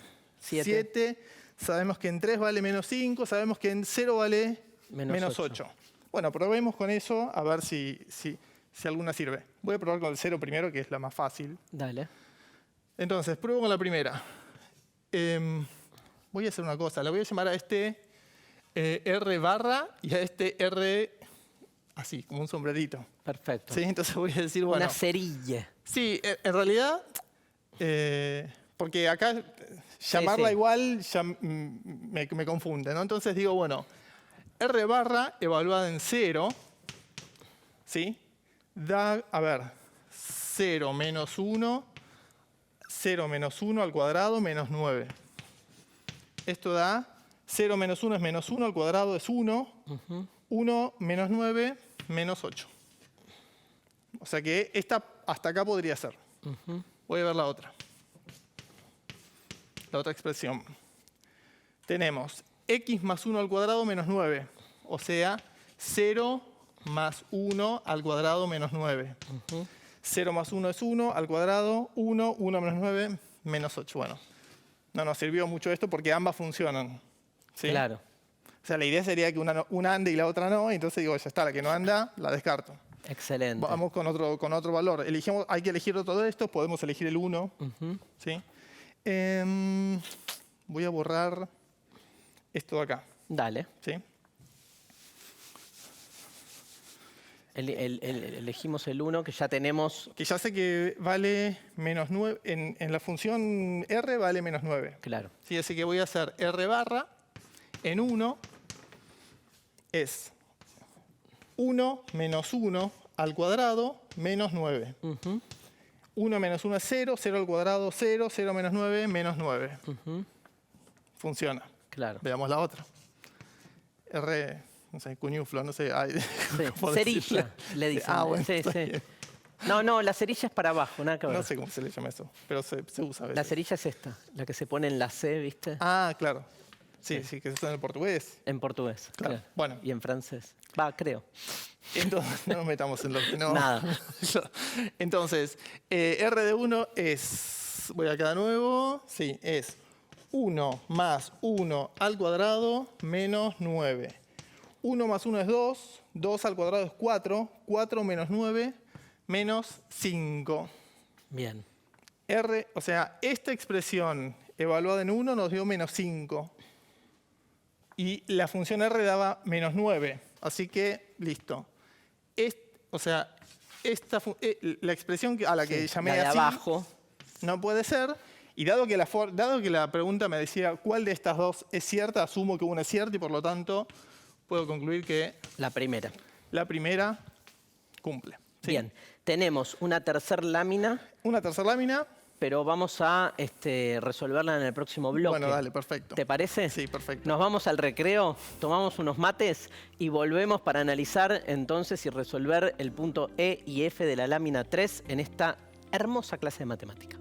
7, sabemos que en 3 vale menos 5, sabemos que en 0 vale menos 8. Bueno, probemos con eso a ver si alguna sirve. Voy a probar con el 0 primero, que es la más fácil. Dale. Entonces, pruebo con la primera. Voy a hacer una cosa. Le voy a llamar a este R barra y a este R así, como un sombrerito. Perfecto. ¿Sí? Entonces voy a decir, bueno... Una cerilla. Sí, en realidad Porque acá llamarla igual ya me confunde, ¿no? Entonces digo, bueno, R barra evaluada en 0, ¿sí? Da, a ver, 0 menos 1, 0 menos 1 al cuadrado menos 9. Esto da 0 menos 1 es menos 1 al cuadrado es 1. 1 menos 9 menos 8. O sea que esta hasta acá podría ser. Voy a ver la otra. La otra expresión. Tenemos x más 1 al cuadrado menos 9. O sea, 0 más 1 al cuadrado menos 9. 0 más 1 es 1 al cuadrado, 1, 1 menos 9, menos 8. Bueno, no nos sirvió mucho esto porque ambas funcionan. ¿Sí? Claro. O sea, la idea sería que una ande y la otra no, y entonces digo, ya está, la que no anda, la descarto. Excelente. Vamos con otro valor. Hay que elegir otro de estos, podemos elegir el 1. ¿Sí? Voy a borrar esto de acá. Dale. ¿Sí? Elegimos el 1 que ya tenemos. Que ya sé que vale menos 9. En la función R vale menos 9. Claro. Sí, así que voy a hacer R barra en 1 es 1 menos 1 al cuadrado menos 9. 1 menos 1 es 0, 0 al cuadrado 0, 0 menos 9 menos 9. Funciona. Claro. Veamos la otra. R, no sé, cuñuflo, no sé. Ay, cerilla, le dicen. Bueno, sí. No, la cerilla es para abajo, nada que ver. No sé cómo se le llama eso, pero se usa a veces. La cerilla es esta, la que se pone en la C, ¿viste? Ah, claro. Sí, que se usa en el portugués. En portugués, claro. Bueno. Y en francés. Creo. Entonces, no nos metamos en lo que no. Nada. Entonces, R de 1 es, voy acá de nuevo, sí, es 1 más 1 al cuadrado menos 9. 1 más 1 es 2, 2 al cuadrado es 4, 4 menos 9 menos 5. Bien. R, o sea, esta expresión evaluada en 1 nos dio menos 5. Y la función R daba menos 9. Así que, listo. O sea, la expresión a la que llamé la de así abajo no puede ser. Y dado que la pregunta me decía cuál de estas dos es cierta, asumo que una es cierta y por lo tanto puedo concluir que la primera cumple. ¿Sí? Bien. Tenemos una tercera lámina. Una tercera lámina. Pero vamos a resolverla en el próximo bloque. Bueno, dale, perfecto. ¿Te parece? Sí, perfecto. Nos vamos al recreo, tomamos unos mates y volvemos para analizar entonces y resolver el punto E y F de la lámina 3 en esta hermosa clase de matemática.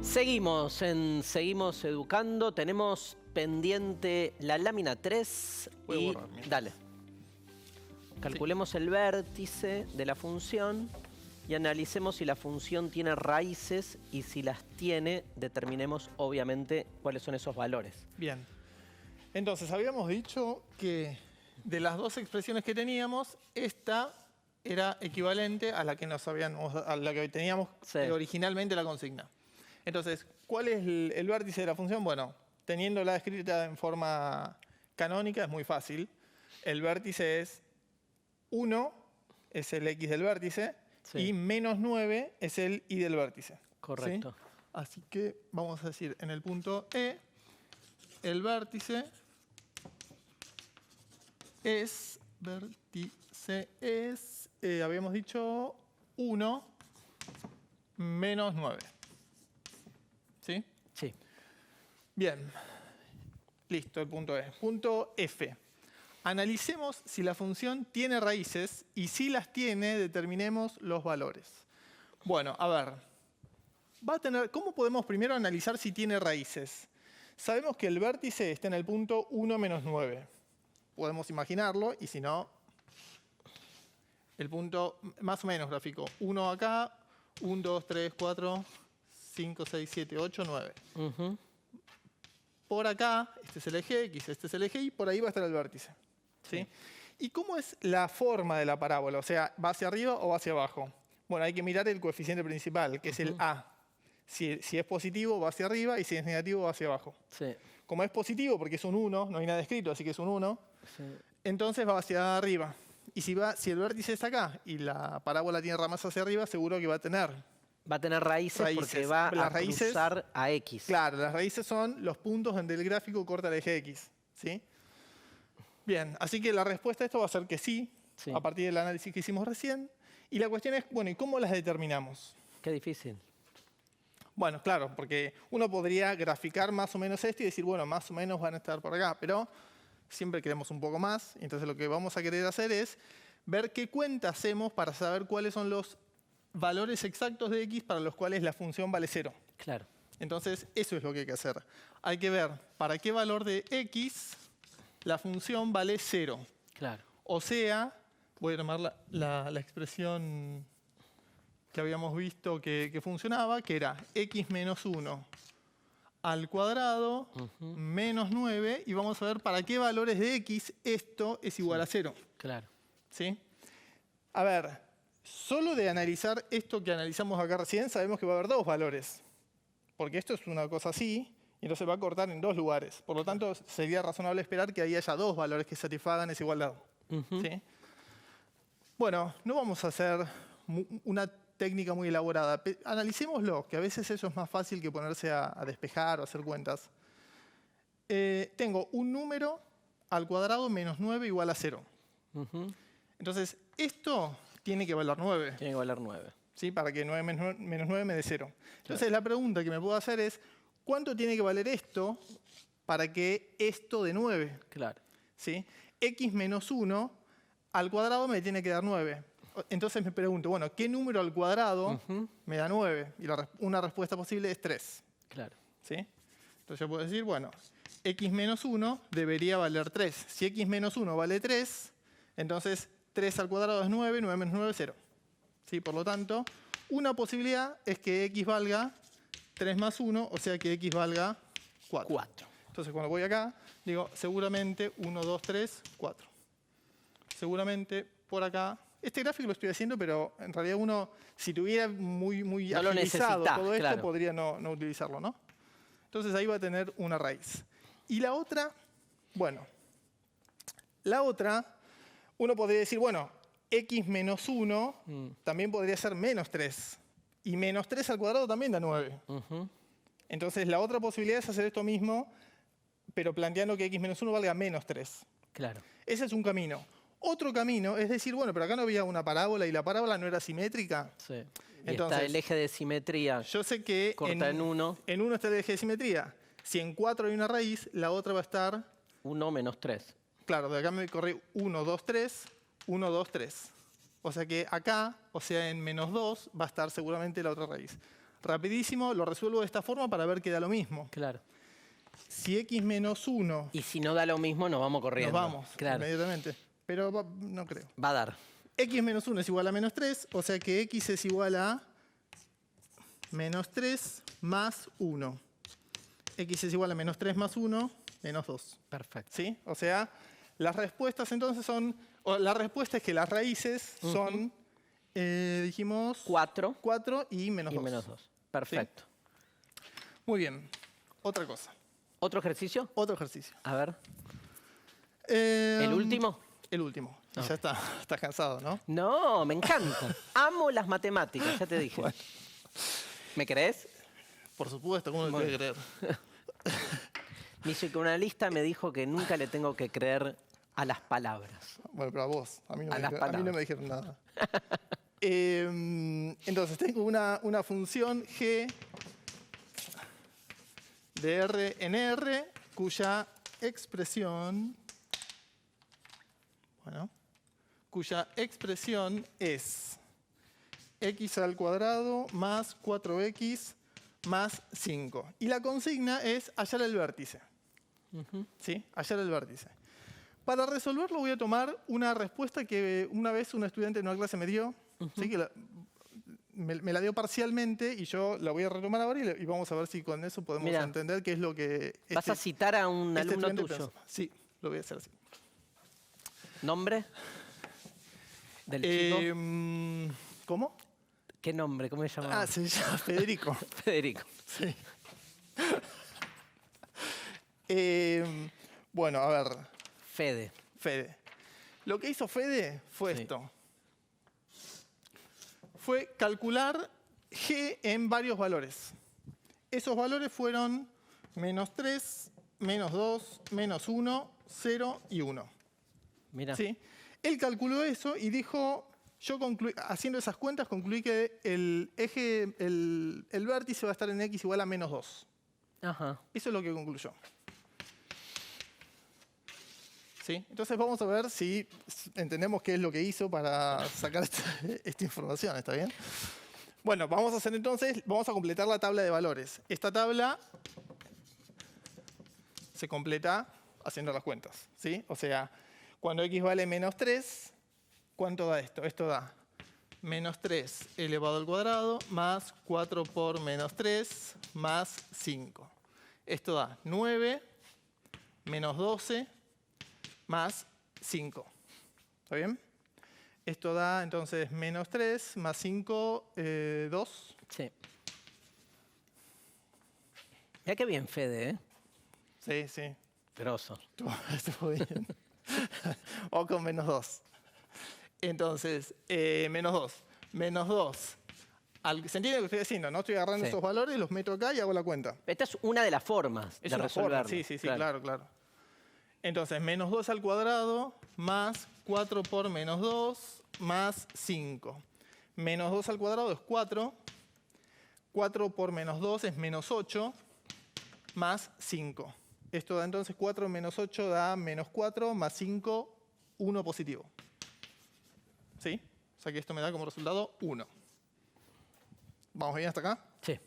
Seguimos educando. Tenemos pendiente la lámina 3 y dale. Calculemos el vértice de la función y analicemos si la función tiene raíces y si las tiene, determinemos obviamente cuáles son esos valores. Bien. Entonces, habíamos dicho que de las dos expresiones que teníamos, esta era equivalente a la que teníamos originalmente la consigna. Entonces, ¿cuál es el vértice de la función? Bueno, teniéndola escrita en forma canónica es muy fácil. El vértice es 1, es el x del vértice, y menos 9 es el y del vértice. Correcto. ¿Sí? Así que vamos a decir, en el punto E, el vértice es, habíamos dicho 1 menos 9. ¿Sí? Sí. Bien. Listo, el punto E. Punto F. Analicemos si la función tiene raíces y si las tiene, determinemos los valores. Bueno, a ver. ¿Cómo podemos primero analizar si tiene raíces? Sabemos que el vértice está en el punto 1 menos 9. Podemos imaginarlo y si no, el punto más o menos gráfico. 1 acá, 1, 2, 3, 4, 5, 6, 7, 8, 9. Por acá, este es el eje X, este es el eje Y, por ahí va a estar el vértice. ¿Sí? ¿Y cómo es la forma de la parábola? O sea, ¿va hacia arriba o va hacia abajo? Bueno, hay que mirar el coeficiente principal, que es el A. Si es positivo, va hacia arriba, y si es negativo, va hacia abajo. Sí. Como es positivo, porque es un 1, no hay nada escrito, así que es un 1, Sí. entonces va hacia arriba. Y si el vértice está acá y la parábola tiene ramas hacia arriba, seguro que va a tener raíces porque va a cruzar a X. Claro, las raíces son los puntos donde el gráfico corta el eje X. ¿Sí? Bien, así que la respuesta a esto va a ser que sí, a partir del análisis que hicimos recién. Y la cuestión es, bueno, ¿y cómo las determinamos? Qué difícil. Bueno, claro, porque uno podría graficar más o menos esto y decir, bueno, más o menos van a estar por acá, pero siempre queremos un poco más. Entonces lo que vamos a querer hacer es ver qué cuenta hacemos para saber cuáles son los valores exactos de X para los cuales la función vale 0. Claro. Entonces, eso es lo que hay que hacer. Hay que ver para qué valor de X la función vale 0. Claro. O sea, voy a tomar la expresión que habíamos visto que funcionaba, que era X menos 1 al cuadrado menos 9, y vamos a ver para qué valores de X esto es igual a 0. Claro. ¿Sí? A ver, solo de analizar esto que analizamos acá recién, sabemos que va a haber dos valores. Porque esto es una cosa así, y entonces va a cortar en dos lugares. Por lo tanto, sería razonable esperar que ahí haya dos valores que satisfagan esa igualdad. ¿Sí? Bueno, no vamos a hacer una técnica muy elaborada. Analicémoslo, que a veces eso es más fácil que ponerse a despejar o hacer cuentas. Tengo un número al cuadrado menos 9 igual a 0. Entonces, esto tiene que valer 9. Tiene que valer 9. ¿Sí? Para que 9 menos 9 me dé 0. Entonces, la pregunta que me puedo hacer es, ¿cuánto tiene que valer esto para que esto dé 9? Claro. ¿Sí? X menos 1 al cuadrado me tiene que dar 9. Entonces me pregunto, bueno, ¿qué número al cuadrado me da 9? Y una respuesta posible es 3. Claro. ¿Sí? Entonces yo puedo decir, bueno, X menos 1 debería valer 3. Si X menos 1 vale 3, entonces 3 al cuadrado es 9, 9 menos 9 es 0. ¿Sí? Por lo tanto, una posibilidad es que X valga 3 más 1, o sea que X valga 4. Entonces cuando voy acá, digo, seguramente 1, 2, 3, 4. Seguramente por acá. Este gráfico lo estoy haciendo, pero en realidad uno, si tuviera muy no agilizado todo esto, claro, podría no utilizarlo, ¿no? Entonces ahí va a tener una raíz. Y la otra, bueno, la otra, uno podría decir, bueno, X menos 1 también podría ser menos 3. Y menos 3 al cuadrado también da 9. Entonces la otra posibilidad es hacer esto mismo, pero planteando que X menos 1 valga menos 3. Claro. Ese es un camino. Otro camino es decir, bueno, pero acá no había una parábola y la parábola no era simétrica. Sí. Y Entonces, está el eje de simetría. Yo sé que corta en 1. En 1 está el eje de simetría. Si en 4 hay una raíz, la otra va a estar 1 menos 3. Claro, de acá me corre 1, 2, 3, 1, 2, 3. O sea que acá, o sea en menos 2, va a estar seguramente la otra raíz. Rapidísimo, lo resuelvo de esta forma para ver que da lo mismo. Claro. Si X menos 1... Y si no da lo mismo, nos vamos corriendo. Nos vamos, claro, inmediatamente. Pero no creo. Va a dar. X menos 1 es igual a menos 3, o sea que X es igual a menos 3 más 1. X es igual a menos 3 más 1, menos 2. Perfecto. ¿Sí? O sea, las respuestas entonces son... la respuesta es que las raíces son, dijimos... 4 y menos 2. Y menos 2. Perfecto. ¿Sí? Muy bien. Otra cosa. ¿Otro ejercicio? Otro ejercicio. A ver. ¿El último? El último. No. Ya estás cansado, ¿no? No, me encanta. Amo las matemáticas, ya te dije. Bueno. ¿Me crees? Por supuesto, ¿cómo me puedes creer? Mi psicoanalista me dijo que nunca le tengo que creer a las palabras. Bueno, pero a vos. A mí no me dijeron nada. Entonces, tengo una función g de R en R, cuya expresión es x al cuadrado más 4x más 5. Y la consigna es hallar el vértice. ¿Sí? Hallar el vértice. Para resolverlo voy a tomar una respuesta que una vez un estudiante en una clase me dio. ¿Sí? Que me la dio parcialmente y yo la voy a retomar ahora y vamos a ver si con eso podemos entender qué es lo que... ¿Vas a citar a un alumno tuyo? Pensó. Sí, lo voy a hacer así. ¿Nombre del chico? ¿Cómo? ¿Qué nombre? ¿Cómo se llama? Se llama Federico. Federico. Sí. Bueno, a ver. Fede. Lo que hizo Fede fue esto. Fue calcular G en varios valores. Esos valores fueron -3, -2, -1, 0 y 1. Mira. ¿Sí? Él calculó eso y dijo, haciendo esas cuentas, concluí que el eje, el vértice va a estar en x igual a -2. Ajá. Eso es lo que concluyó. ¿Sí? Entonces vamos a ver si entendemos qué es lo que hizo para sacar esta información, ¿está bien? Bueno, vamos a hacer entonces, vamos a completar la tabla de valores. Esta tabla se completa haciendo las cuentas, ¿sí? O sea, cuando x vale -3, ¿cuánto da esto? Esto da -3 elevado al cuadrado más 4 por -3 más 5. Esto da 9 menos 12 más 5. ¿Está bien? Esto da entonces -3 más 5, 2. Sí. Mira qué bien, Fede, ¿eh? Sí, sí. Grosso. Estuvo bien. O con -2. Entonces, -2. -2. ¿Se entiende lo que estoy diciendo? No estoy agarrando esos valores, los meto acá y hago la cuenta. Esta es una de las formas de resolverlo. Sí, claro. Entonces, -2 al cuadrado más 4 por -2 más 5. -2 al cuadrado es 4. 4 por -2 es -8 más 5. Esto da entonces 4 menos 8 da -4 más 5, 1 positivo. ¿Sí? O sea que esto me da como resultado 1. ¿Vamos bien hasta acá? Sí.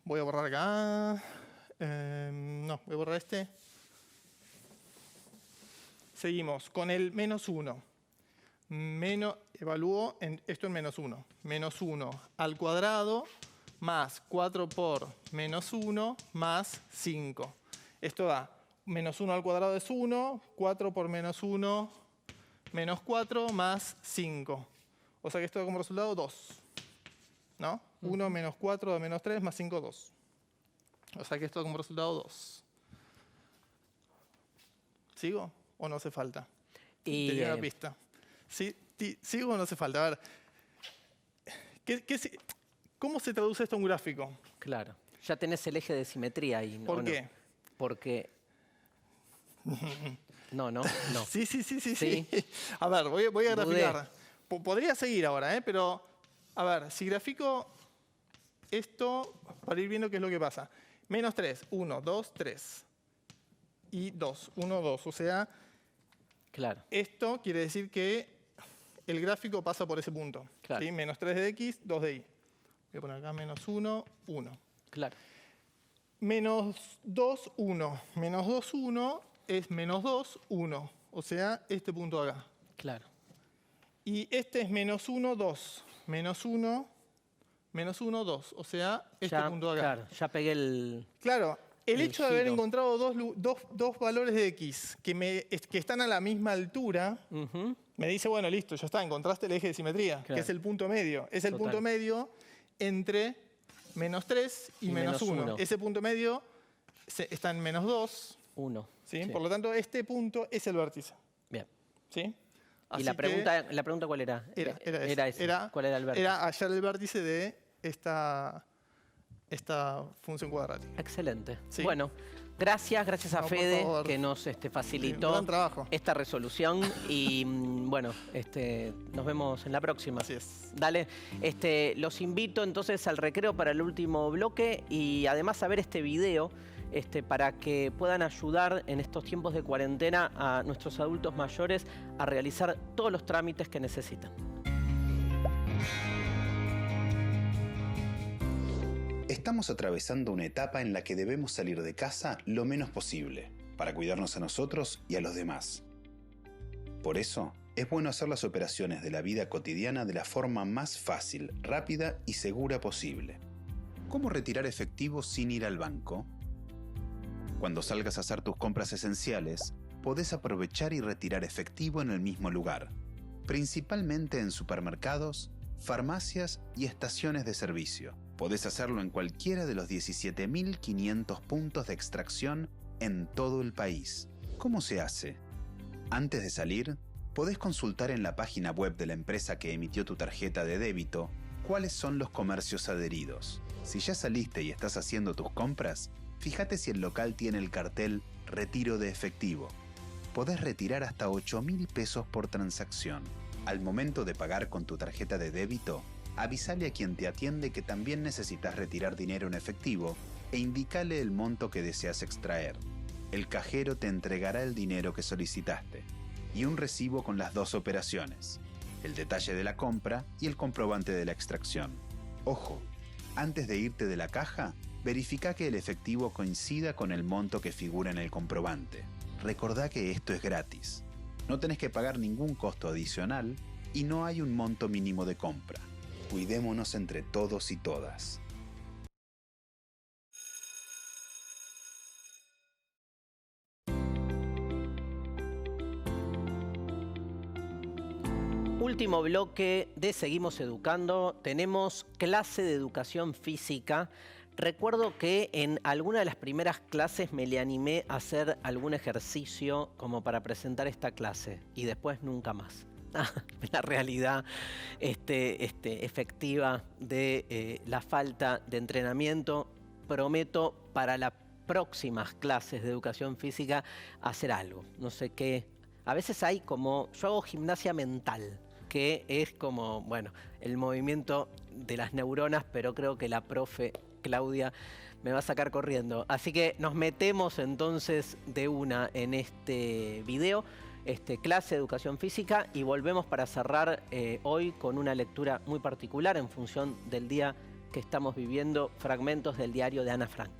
Voy a borrar acá. No, voy a borrar este. Seguimos con el -1. Evalúo esto en -1. -1 al cuadrado más 4 por -1 más 5. Esto da -1 al cuadrado es 1, 4 por -1, menos 4 más 5. O sea que esto da como resultado 2. ¿No? 1 menos 4 da -3 más 5, 2. O sea que esto da como resultado 2. ¿Sigo o no hace falta? Y, te digo una pista. ¿Sí? ¿Sigo o no hace falta? A ver. ¿Cómo se traduce esto en un gráfico? Claro. Ya tenés el eje de simetría ahí. ¿Por qué? Porque... No. Sí. A ver, voy a graficar. Podría seguir ahora, pero... A ver, si grafico esto para ir viendo qué es lo que pasa. -3, 1, 2, 3. Y 2, 1, 2. O sea, claro. Esto quiere decir que el gráfico pasa por ese punto. Claro. ¿Sí? -3 de x, 2 de y. Voy a poner acá -1, 1. Claro. -2, 1. -2, 1 es -2, 1. O sea, este punto acá. Claro. Y este es -1, 2. -1, -1, 2. O sea, este punto acá. Claro, ya pegué el... Claro, el hecho de haber encontrado dos valores de x que están a la misma altura, me dice, bueno, listo, ya está, encontraste el eje de simetría, claro, que es el punto medio. Es el punto medio entre -3 y -1. Ese punto medio está en -2. 1. ¿Sí? Por lo tanto, este punto es el vértice. Bien. ¿Sí? ¿Y la pregunta cuál era? Era esa. ¿Cuál era el vértice? Era hallar el vértice de esta función cuadrática. Excelente. ¿Sí? Bueno, gracias a Fede que nos facilitó esta resolución y bueno, nos vemos en la próxima. Así es. Dale, los invito entonces al recreo para el último bloque y además a ver este video para que puedan ayudar en estos tiempos de cuarentena a nuestros adultos mayores a realizar todos los trámites que necesitan. Estamos atravesando una etapa en la que debemos salir de casa lo menos posible, para cuidarnos a nosotros y a los demás. Por eso, es bueno hacer las operaciones de la vida cotidiana de la forma más fácil, rápida y segura posible. ¿Cómo retirar efectivo sin ir al banco? Cuando salgas a hacer tus compras esenciales, podés aprovechar y retirar efectivo en el mismo lugar, principalmente en supermercados, farmacias y estaciones de servicio. Podés hacerlo en cualquiera de los 17.500 puntos de extracción en todo el país. ¿Cómo se hace? Antes de salir, podés consultar en la página web de la empresa que emitió tu tarjeta de débito cuáles son los comercios adheridos. Si ya saliste y estás haciendo tus compras, fíjate si el local tiene el cartel Retiro de efectivo. Podés retirar hasta 8.000 pesos por transacción. Al momento de pagar con tu tarjeta de débito, avísale a quien te atiende que también necesitas retirar dinero en efectivo e indícale el monto que deseas extraer. El cajero te entregará el dinero que solicitaste y un recibo con las 2 operaciones, el detalle de la compra y el comprobante de la extracción. Ojo, antes de irte de la caja, verifica que el efectivo coincida con el monto que figura en el comprobante. Recordá que esto es gratis. No tenés que pagar ningún costo adicional y no hay un monto mínimo de compra. Cuidémonos entre todos y todas. Último bloque de Seguimos Educando. Tenemos clase de educación física. Recuerdo que en alguna de las primeras clases me le animé a hacer algún ejercicio como para presentar esta clase y después nunca más. La realidad efectiva de la falta de entrenamiento. Prometo para las próximas clases de educación física hacer algo. No sé qué. A veces hay como, yo hago gimnasia mental, que es como, bueno, el movimiento de las neuronas, pero creo que la profe Claudia me va a sacar corriendo. Así que nos metemos entonces de una en este video, clase de educación física, y volvemos para cerrar hoy con una lectura muy particular en función del día que estamos viviendo, fragmentos del diario de Ana Frank.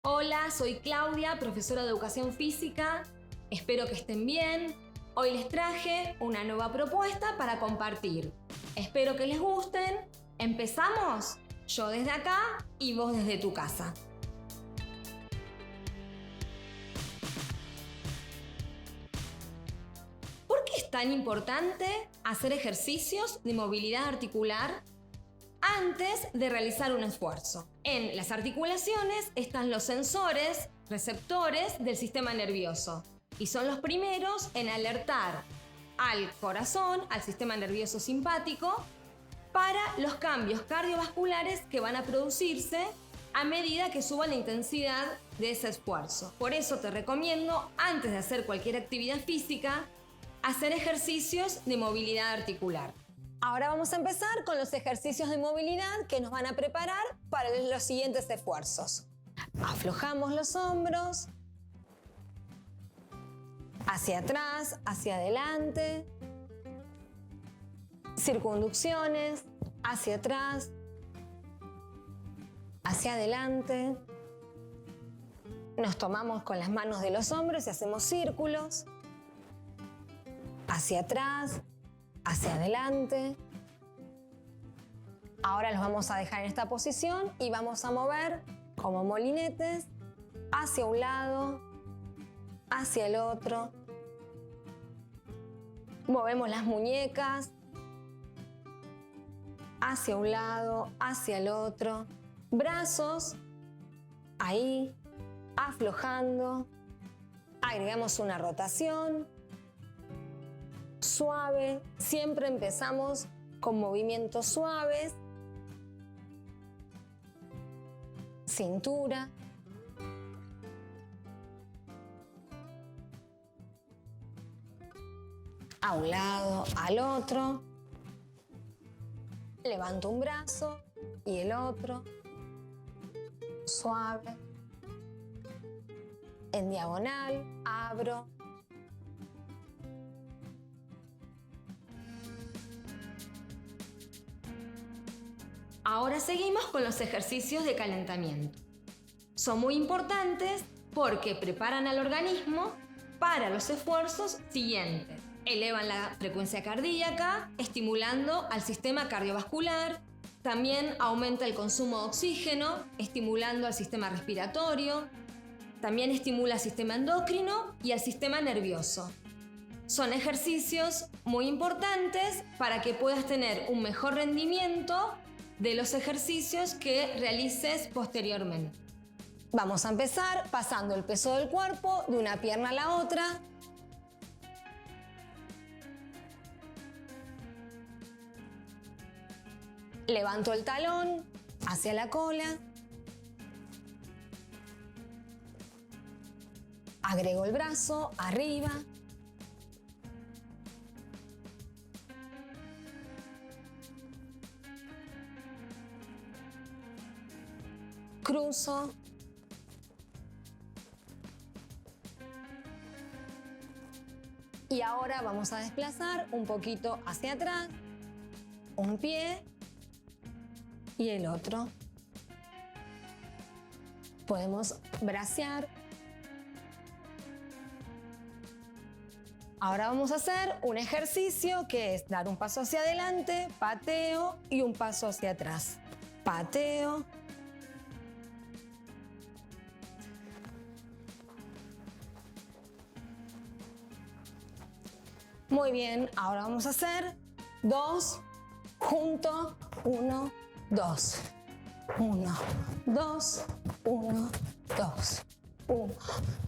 Hola, soy Claudia, profesora de educación física. Espero que estén bien. Hoy les traje una nueva propuesta para compartir. Espero que les gusten. ¿Empezamos? Yo desde acá y vos desde tu casa. ¿Por qué es tan importante hacer ejercicios de movilidad articular antes de realizar un esfuerzo? En las articulaciones están los sensores, receptores del sistema nervioso y son los primeros en alertar al corazón, al sistema nervioso simpático, para los cambios cardiovasculares que van a producirse a medida que suba la intensidad de ese esfuerzo. Por eso te recomiendo, antes de hacer cualquier actividad física, hacer ejercicios de movilidad articular. Ahora vamos a empezar con los ejercicios de movilidad que nos van a preparar para los siguientes esfuerzos. Aflojamos los hombros, hacia atrás, hacia adelante, circunducciones, hacia atrás, hacia adelante. Nos tomamos con las manos de los hombros y hacemos círculos, hacia atrás, hacia adelante. Ahora los vamos a dejar en esta posición y vamos a mover como molinetes hacia un lado, hacia el otro. Movemos las muñecas hacia un lado, hacia el otro. Brazos, ahí, aflojando. Agregamos una rotación suave. Siempre empezamos con movimientos suaves. Cintura. A un lado, al otro. Levanto un brazo y el otro. Suave. En diagonal, abro. Ahora seguimos con los ejercicios de calentamiento. Son muy importantes porque preparan al organismo para los esfuerzos siguientes. Elevan la frecuencia cardíaca, estimulando al sistema cardiovascular, También aumenta el consumo de oxígeno, estimulando al sistema respiratorio. También estimula al sistema endocrino y al sistema nervioso. Son ejercicios muy importantes para que puedas tener un mejor rendimiento de los ejercicios que realices posteriormente. Vamos a empezar pasando el peso del cuerpo de una pierna a la otra. Levanto el talón hacia la cola. Agrego el brazo arriba. Cruzo. Y ahora vamos a desplazar un poquito hacia atrás, un pie y el otro. Podemos bracear. Ahora vamos a hacer un ejercicio que es dar un paso hacia adelante, pateo y un paso hacia atrás. Pateo. Muy bien, ahora vamos a hacer 2, junto, 1, 2. 1, 2, 1, 2. 1,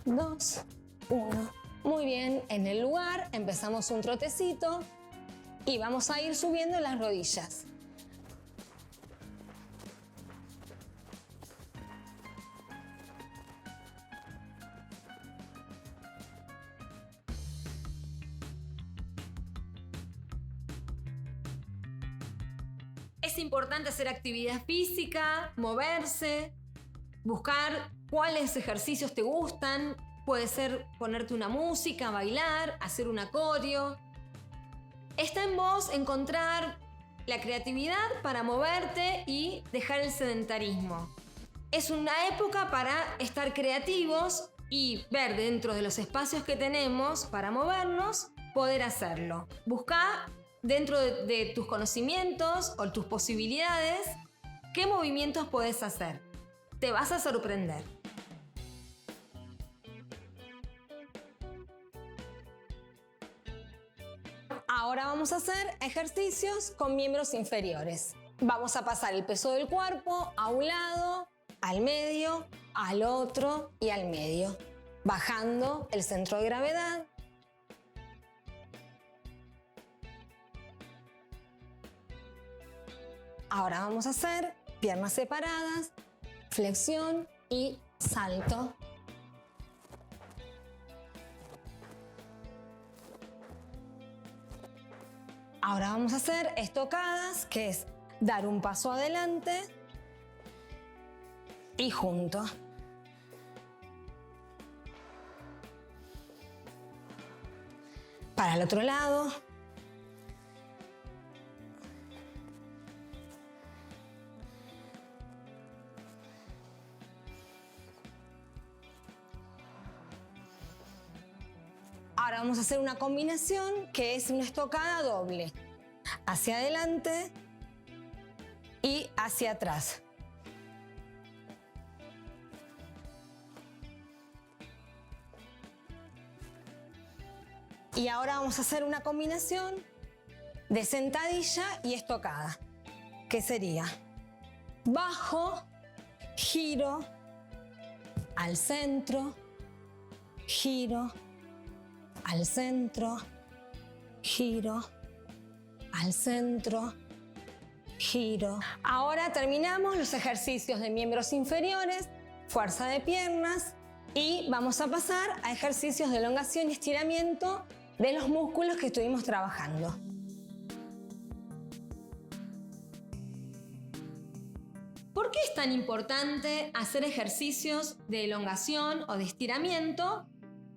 2, 1. Muy bien, en el lugar empezamos un trotecito y vamos a ir subiendo las rodillas. Es importante hacer actividad física, moverse, buscar cuáles ejercicios te gustan. Puede ser ponerte una música, bailar, hacer un coreo. Está en vos encontrar la creatividad para moverte y dejar el sedentarismo. Es una época para estar creativos y ver dentro de los espacios que tenemos para movernos, poder hacerlo. Busca dentro de tus conocimientos o tus posibilidades qué movimientos puedes hacer. Te vas a sorprender. Ahora vamos a hacer ejercicios con miembros inferiores. Vamos a pasar el peso del cuerpo a un lado, al medio, al otro y al medio, bajando el centro de gravedad. Ahora vamos a hacer piernas separadas, flexión y salto. Ahora vamos a hacer estocadas, que es dar un paso adelante y junto. Para el otro lado. Ahora vamos a hacer una combinación que es una estocada doble. Hacia adelante y hacia atrás. Y ahora vamos a hacer una combinación de sentadilla y estocada, que sería bajo, giro, al centro, giro, al centro, giro, al centro, giro. Ahora terminamos los ejercicios de miembros inferiores, fuerza de piernas y vamos a pasar a ejercicios de elongación y estiramiento de los músculos que estuvimos trabajando. ¿Por qué es tan importante hacer ejercicios de elongación o de estiramiento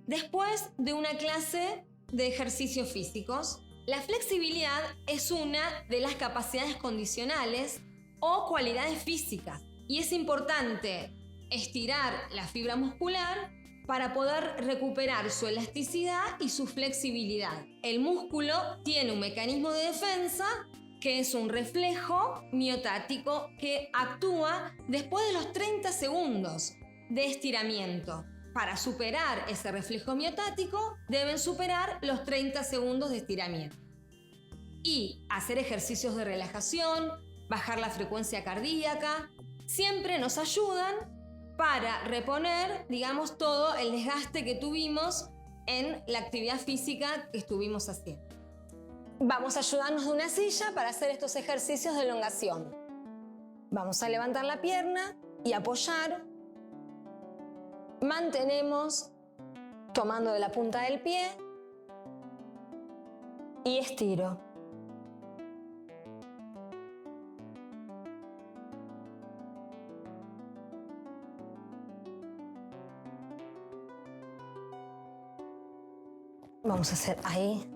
después de una clase de ejercicios físicos? La flexibilidad es una de las capacidades condicionales o cualidades físicas y es importante estirar la fibra muscular para poder recuperar su elasticidad y su flexibilidad. El músculo tiene un mecanismo de defensa que es un reflejo miotático que actúa después de los 30 segundos de estiramiento. Para superar ese reflejo miotático, deben superar los 30 segundos de estiramiento. Y hacer ejercicios de relajación, bajar la frecuencia cardíaca, siempre nos ayudan para reponer, digamos, todo el desgaste que tuvimos en la actividad física que estuvimos haciendo. Vamos a ayudarnos de una silla para hacer estos ejercicios de elongación. Vamos a levantar la pierna y apoyar. Mantenemos tomando de la punta del pie y estiro. Vamos a hacer ahí.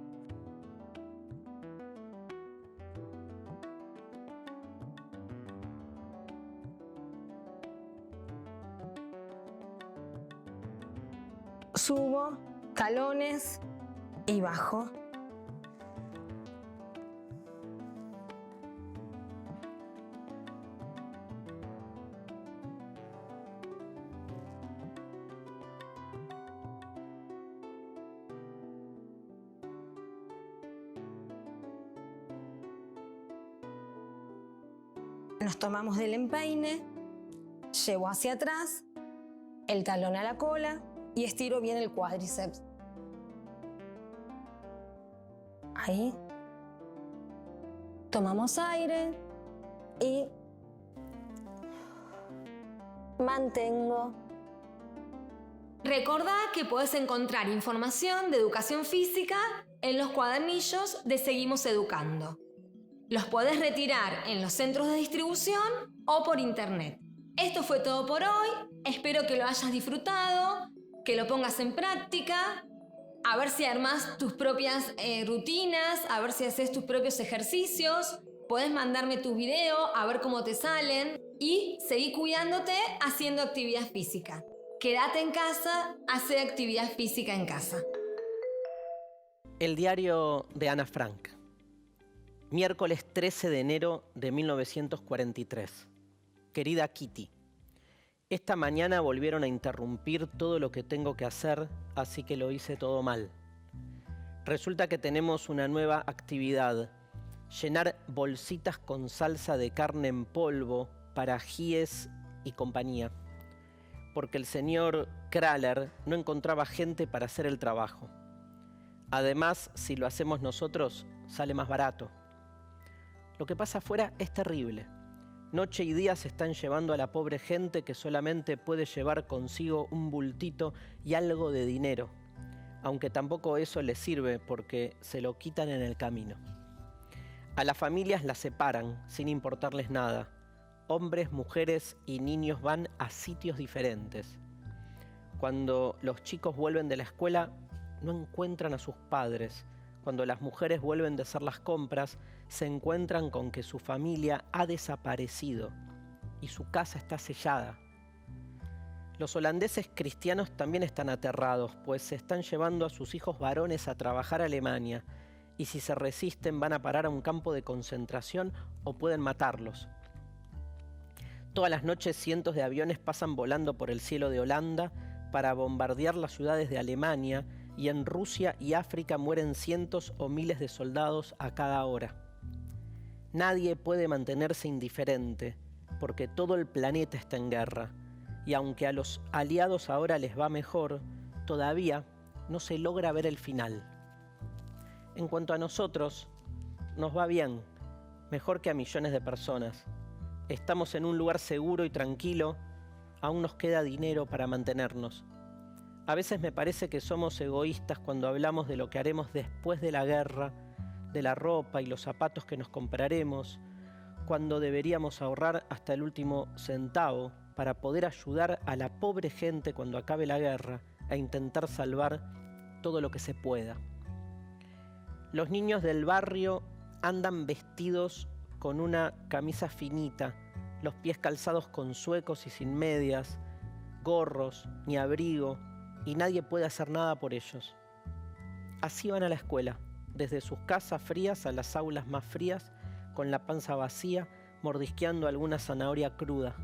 Subo, talones y bajo. Nos tomamos del empeine, llevo hacia atrás, el talón a la cola y estiro bien el cuádriceps. Ahí. Tomamos aire y mantengo. Recordá que podés encontrar información de educación física en los cuadernillos de Seguimos Educando. Los podés retirar en los centros de distribución o por internet. Esto fue todo por hoy. Espero que lo hayas disfrutado, que lo pongas en práctica, a ver si armás tus propias rutinas, a ver si haces tus propios ejercicios. Podés mandarme tus videos a ver cómo te salen y seguí cuidándote haciendo actividad física. Quédate en casa, hacé actividad física en casa. El diario de Ana Frank. Miércoles 13 de enero de 1943. Querida Kitty, esta mañana volvieron a interrumpir todo lo que tengo que hacer, así que lo hice todo mal. Resulta que tenemos una nueva actividad: llenar bolsitas con salsa de carne en polvo para ajíes y compañía, porque el señor Kraler no encontraba gente para hacer el trabajo. Además, si lo hacemos nosotros, sale más barato. Lo que pasa afuera es terrible. Noche y día se están llevando a la pobre gente que solamente puede llevar consigo un bultito y algo de dinero, aunque tampoco eso les sirve porque se lo quitan en el camino. A las familias las separan sin importarles nada. Hombres, mujeres y niños van a sitios diferentes. Cuando los chicos vuelven de la escuela, no encuentran a sus padres. Cuando las mujeres vuelven de hacer las compras, se encuentran con que su familia ha desaparecido y su casa está sellada. Los holandeses cristianos también están aterrados, pues se están llevando a sus hijos varones a trabajar a Alemania, y si se resisten van a parar a un campo de concentración o pueden matarlos. Todas las noches cientos de aviones pasan volando por el cielo de Holanda para bombardear las ciudades de Alemania, y en Rusia y África mueren cientos o miles de soldados a cada hora. Nadie puede mantenerse indiferente, porque todo el planeta está en guerra, y aunque a los aliados ahora les va mejor, todavía no se logra ver el final. En cuanto a nosotros, nos va bien, mejor que a millones de personas. Estamos en un lugar seguro y tranquilo, aún nos queda dinero para mantenernos. A veces me parece que somos egoístas cuando hablamos de lo que haremos después de la guerra, de la ropa y los zapatos que nos compraremos, cuando deberíamos ahorrar hasta el último centavo para poder ayudar a la pobre gente cuando acabe la guerra a intentar salvar todo lo que se pueda. Los niños del barrio andan vestidos con una camisa finita, los pies calzados con zuecos y sin medias, gorros ni abrigo, y nadie puede hacer nada por ellos. Así van a la escuela, desde sus casas frías a las aulas más frías, con la panza vacía, mordisqueando alguna zanahoria cruda.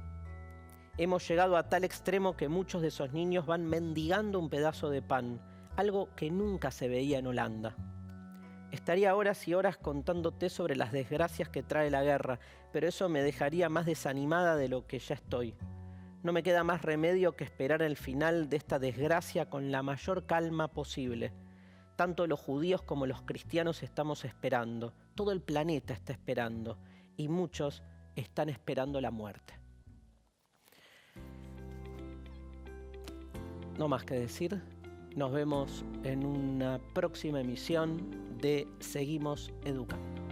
Hemos llegado a tal extremo que muchos de esos niños van mendigando un pedazo de pan, algo que nunca se veía en Holanda. Estaría horas y horas contándote sobre las desgracias que trae la guerra, pero eso me dejaría más desanimada de lo que ya estoy. No me queda más remedio que esperar el final de esta desgracia con la mayor calma posible. Tanto los judíos como los cristianos estamos esperando, todo el planeta está esperando, y muchos están esperando la muerte. No más que decir, nos vemos en una próxima emisión de Seguimos Educando.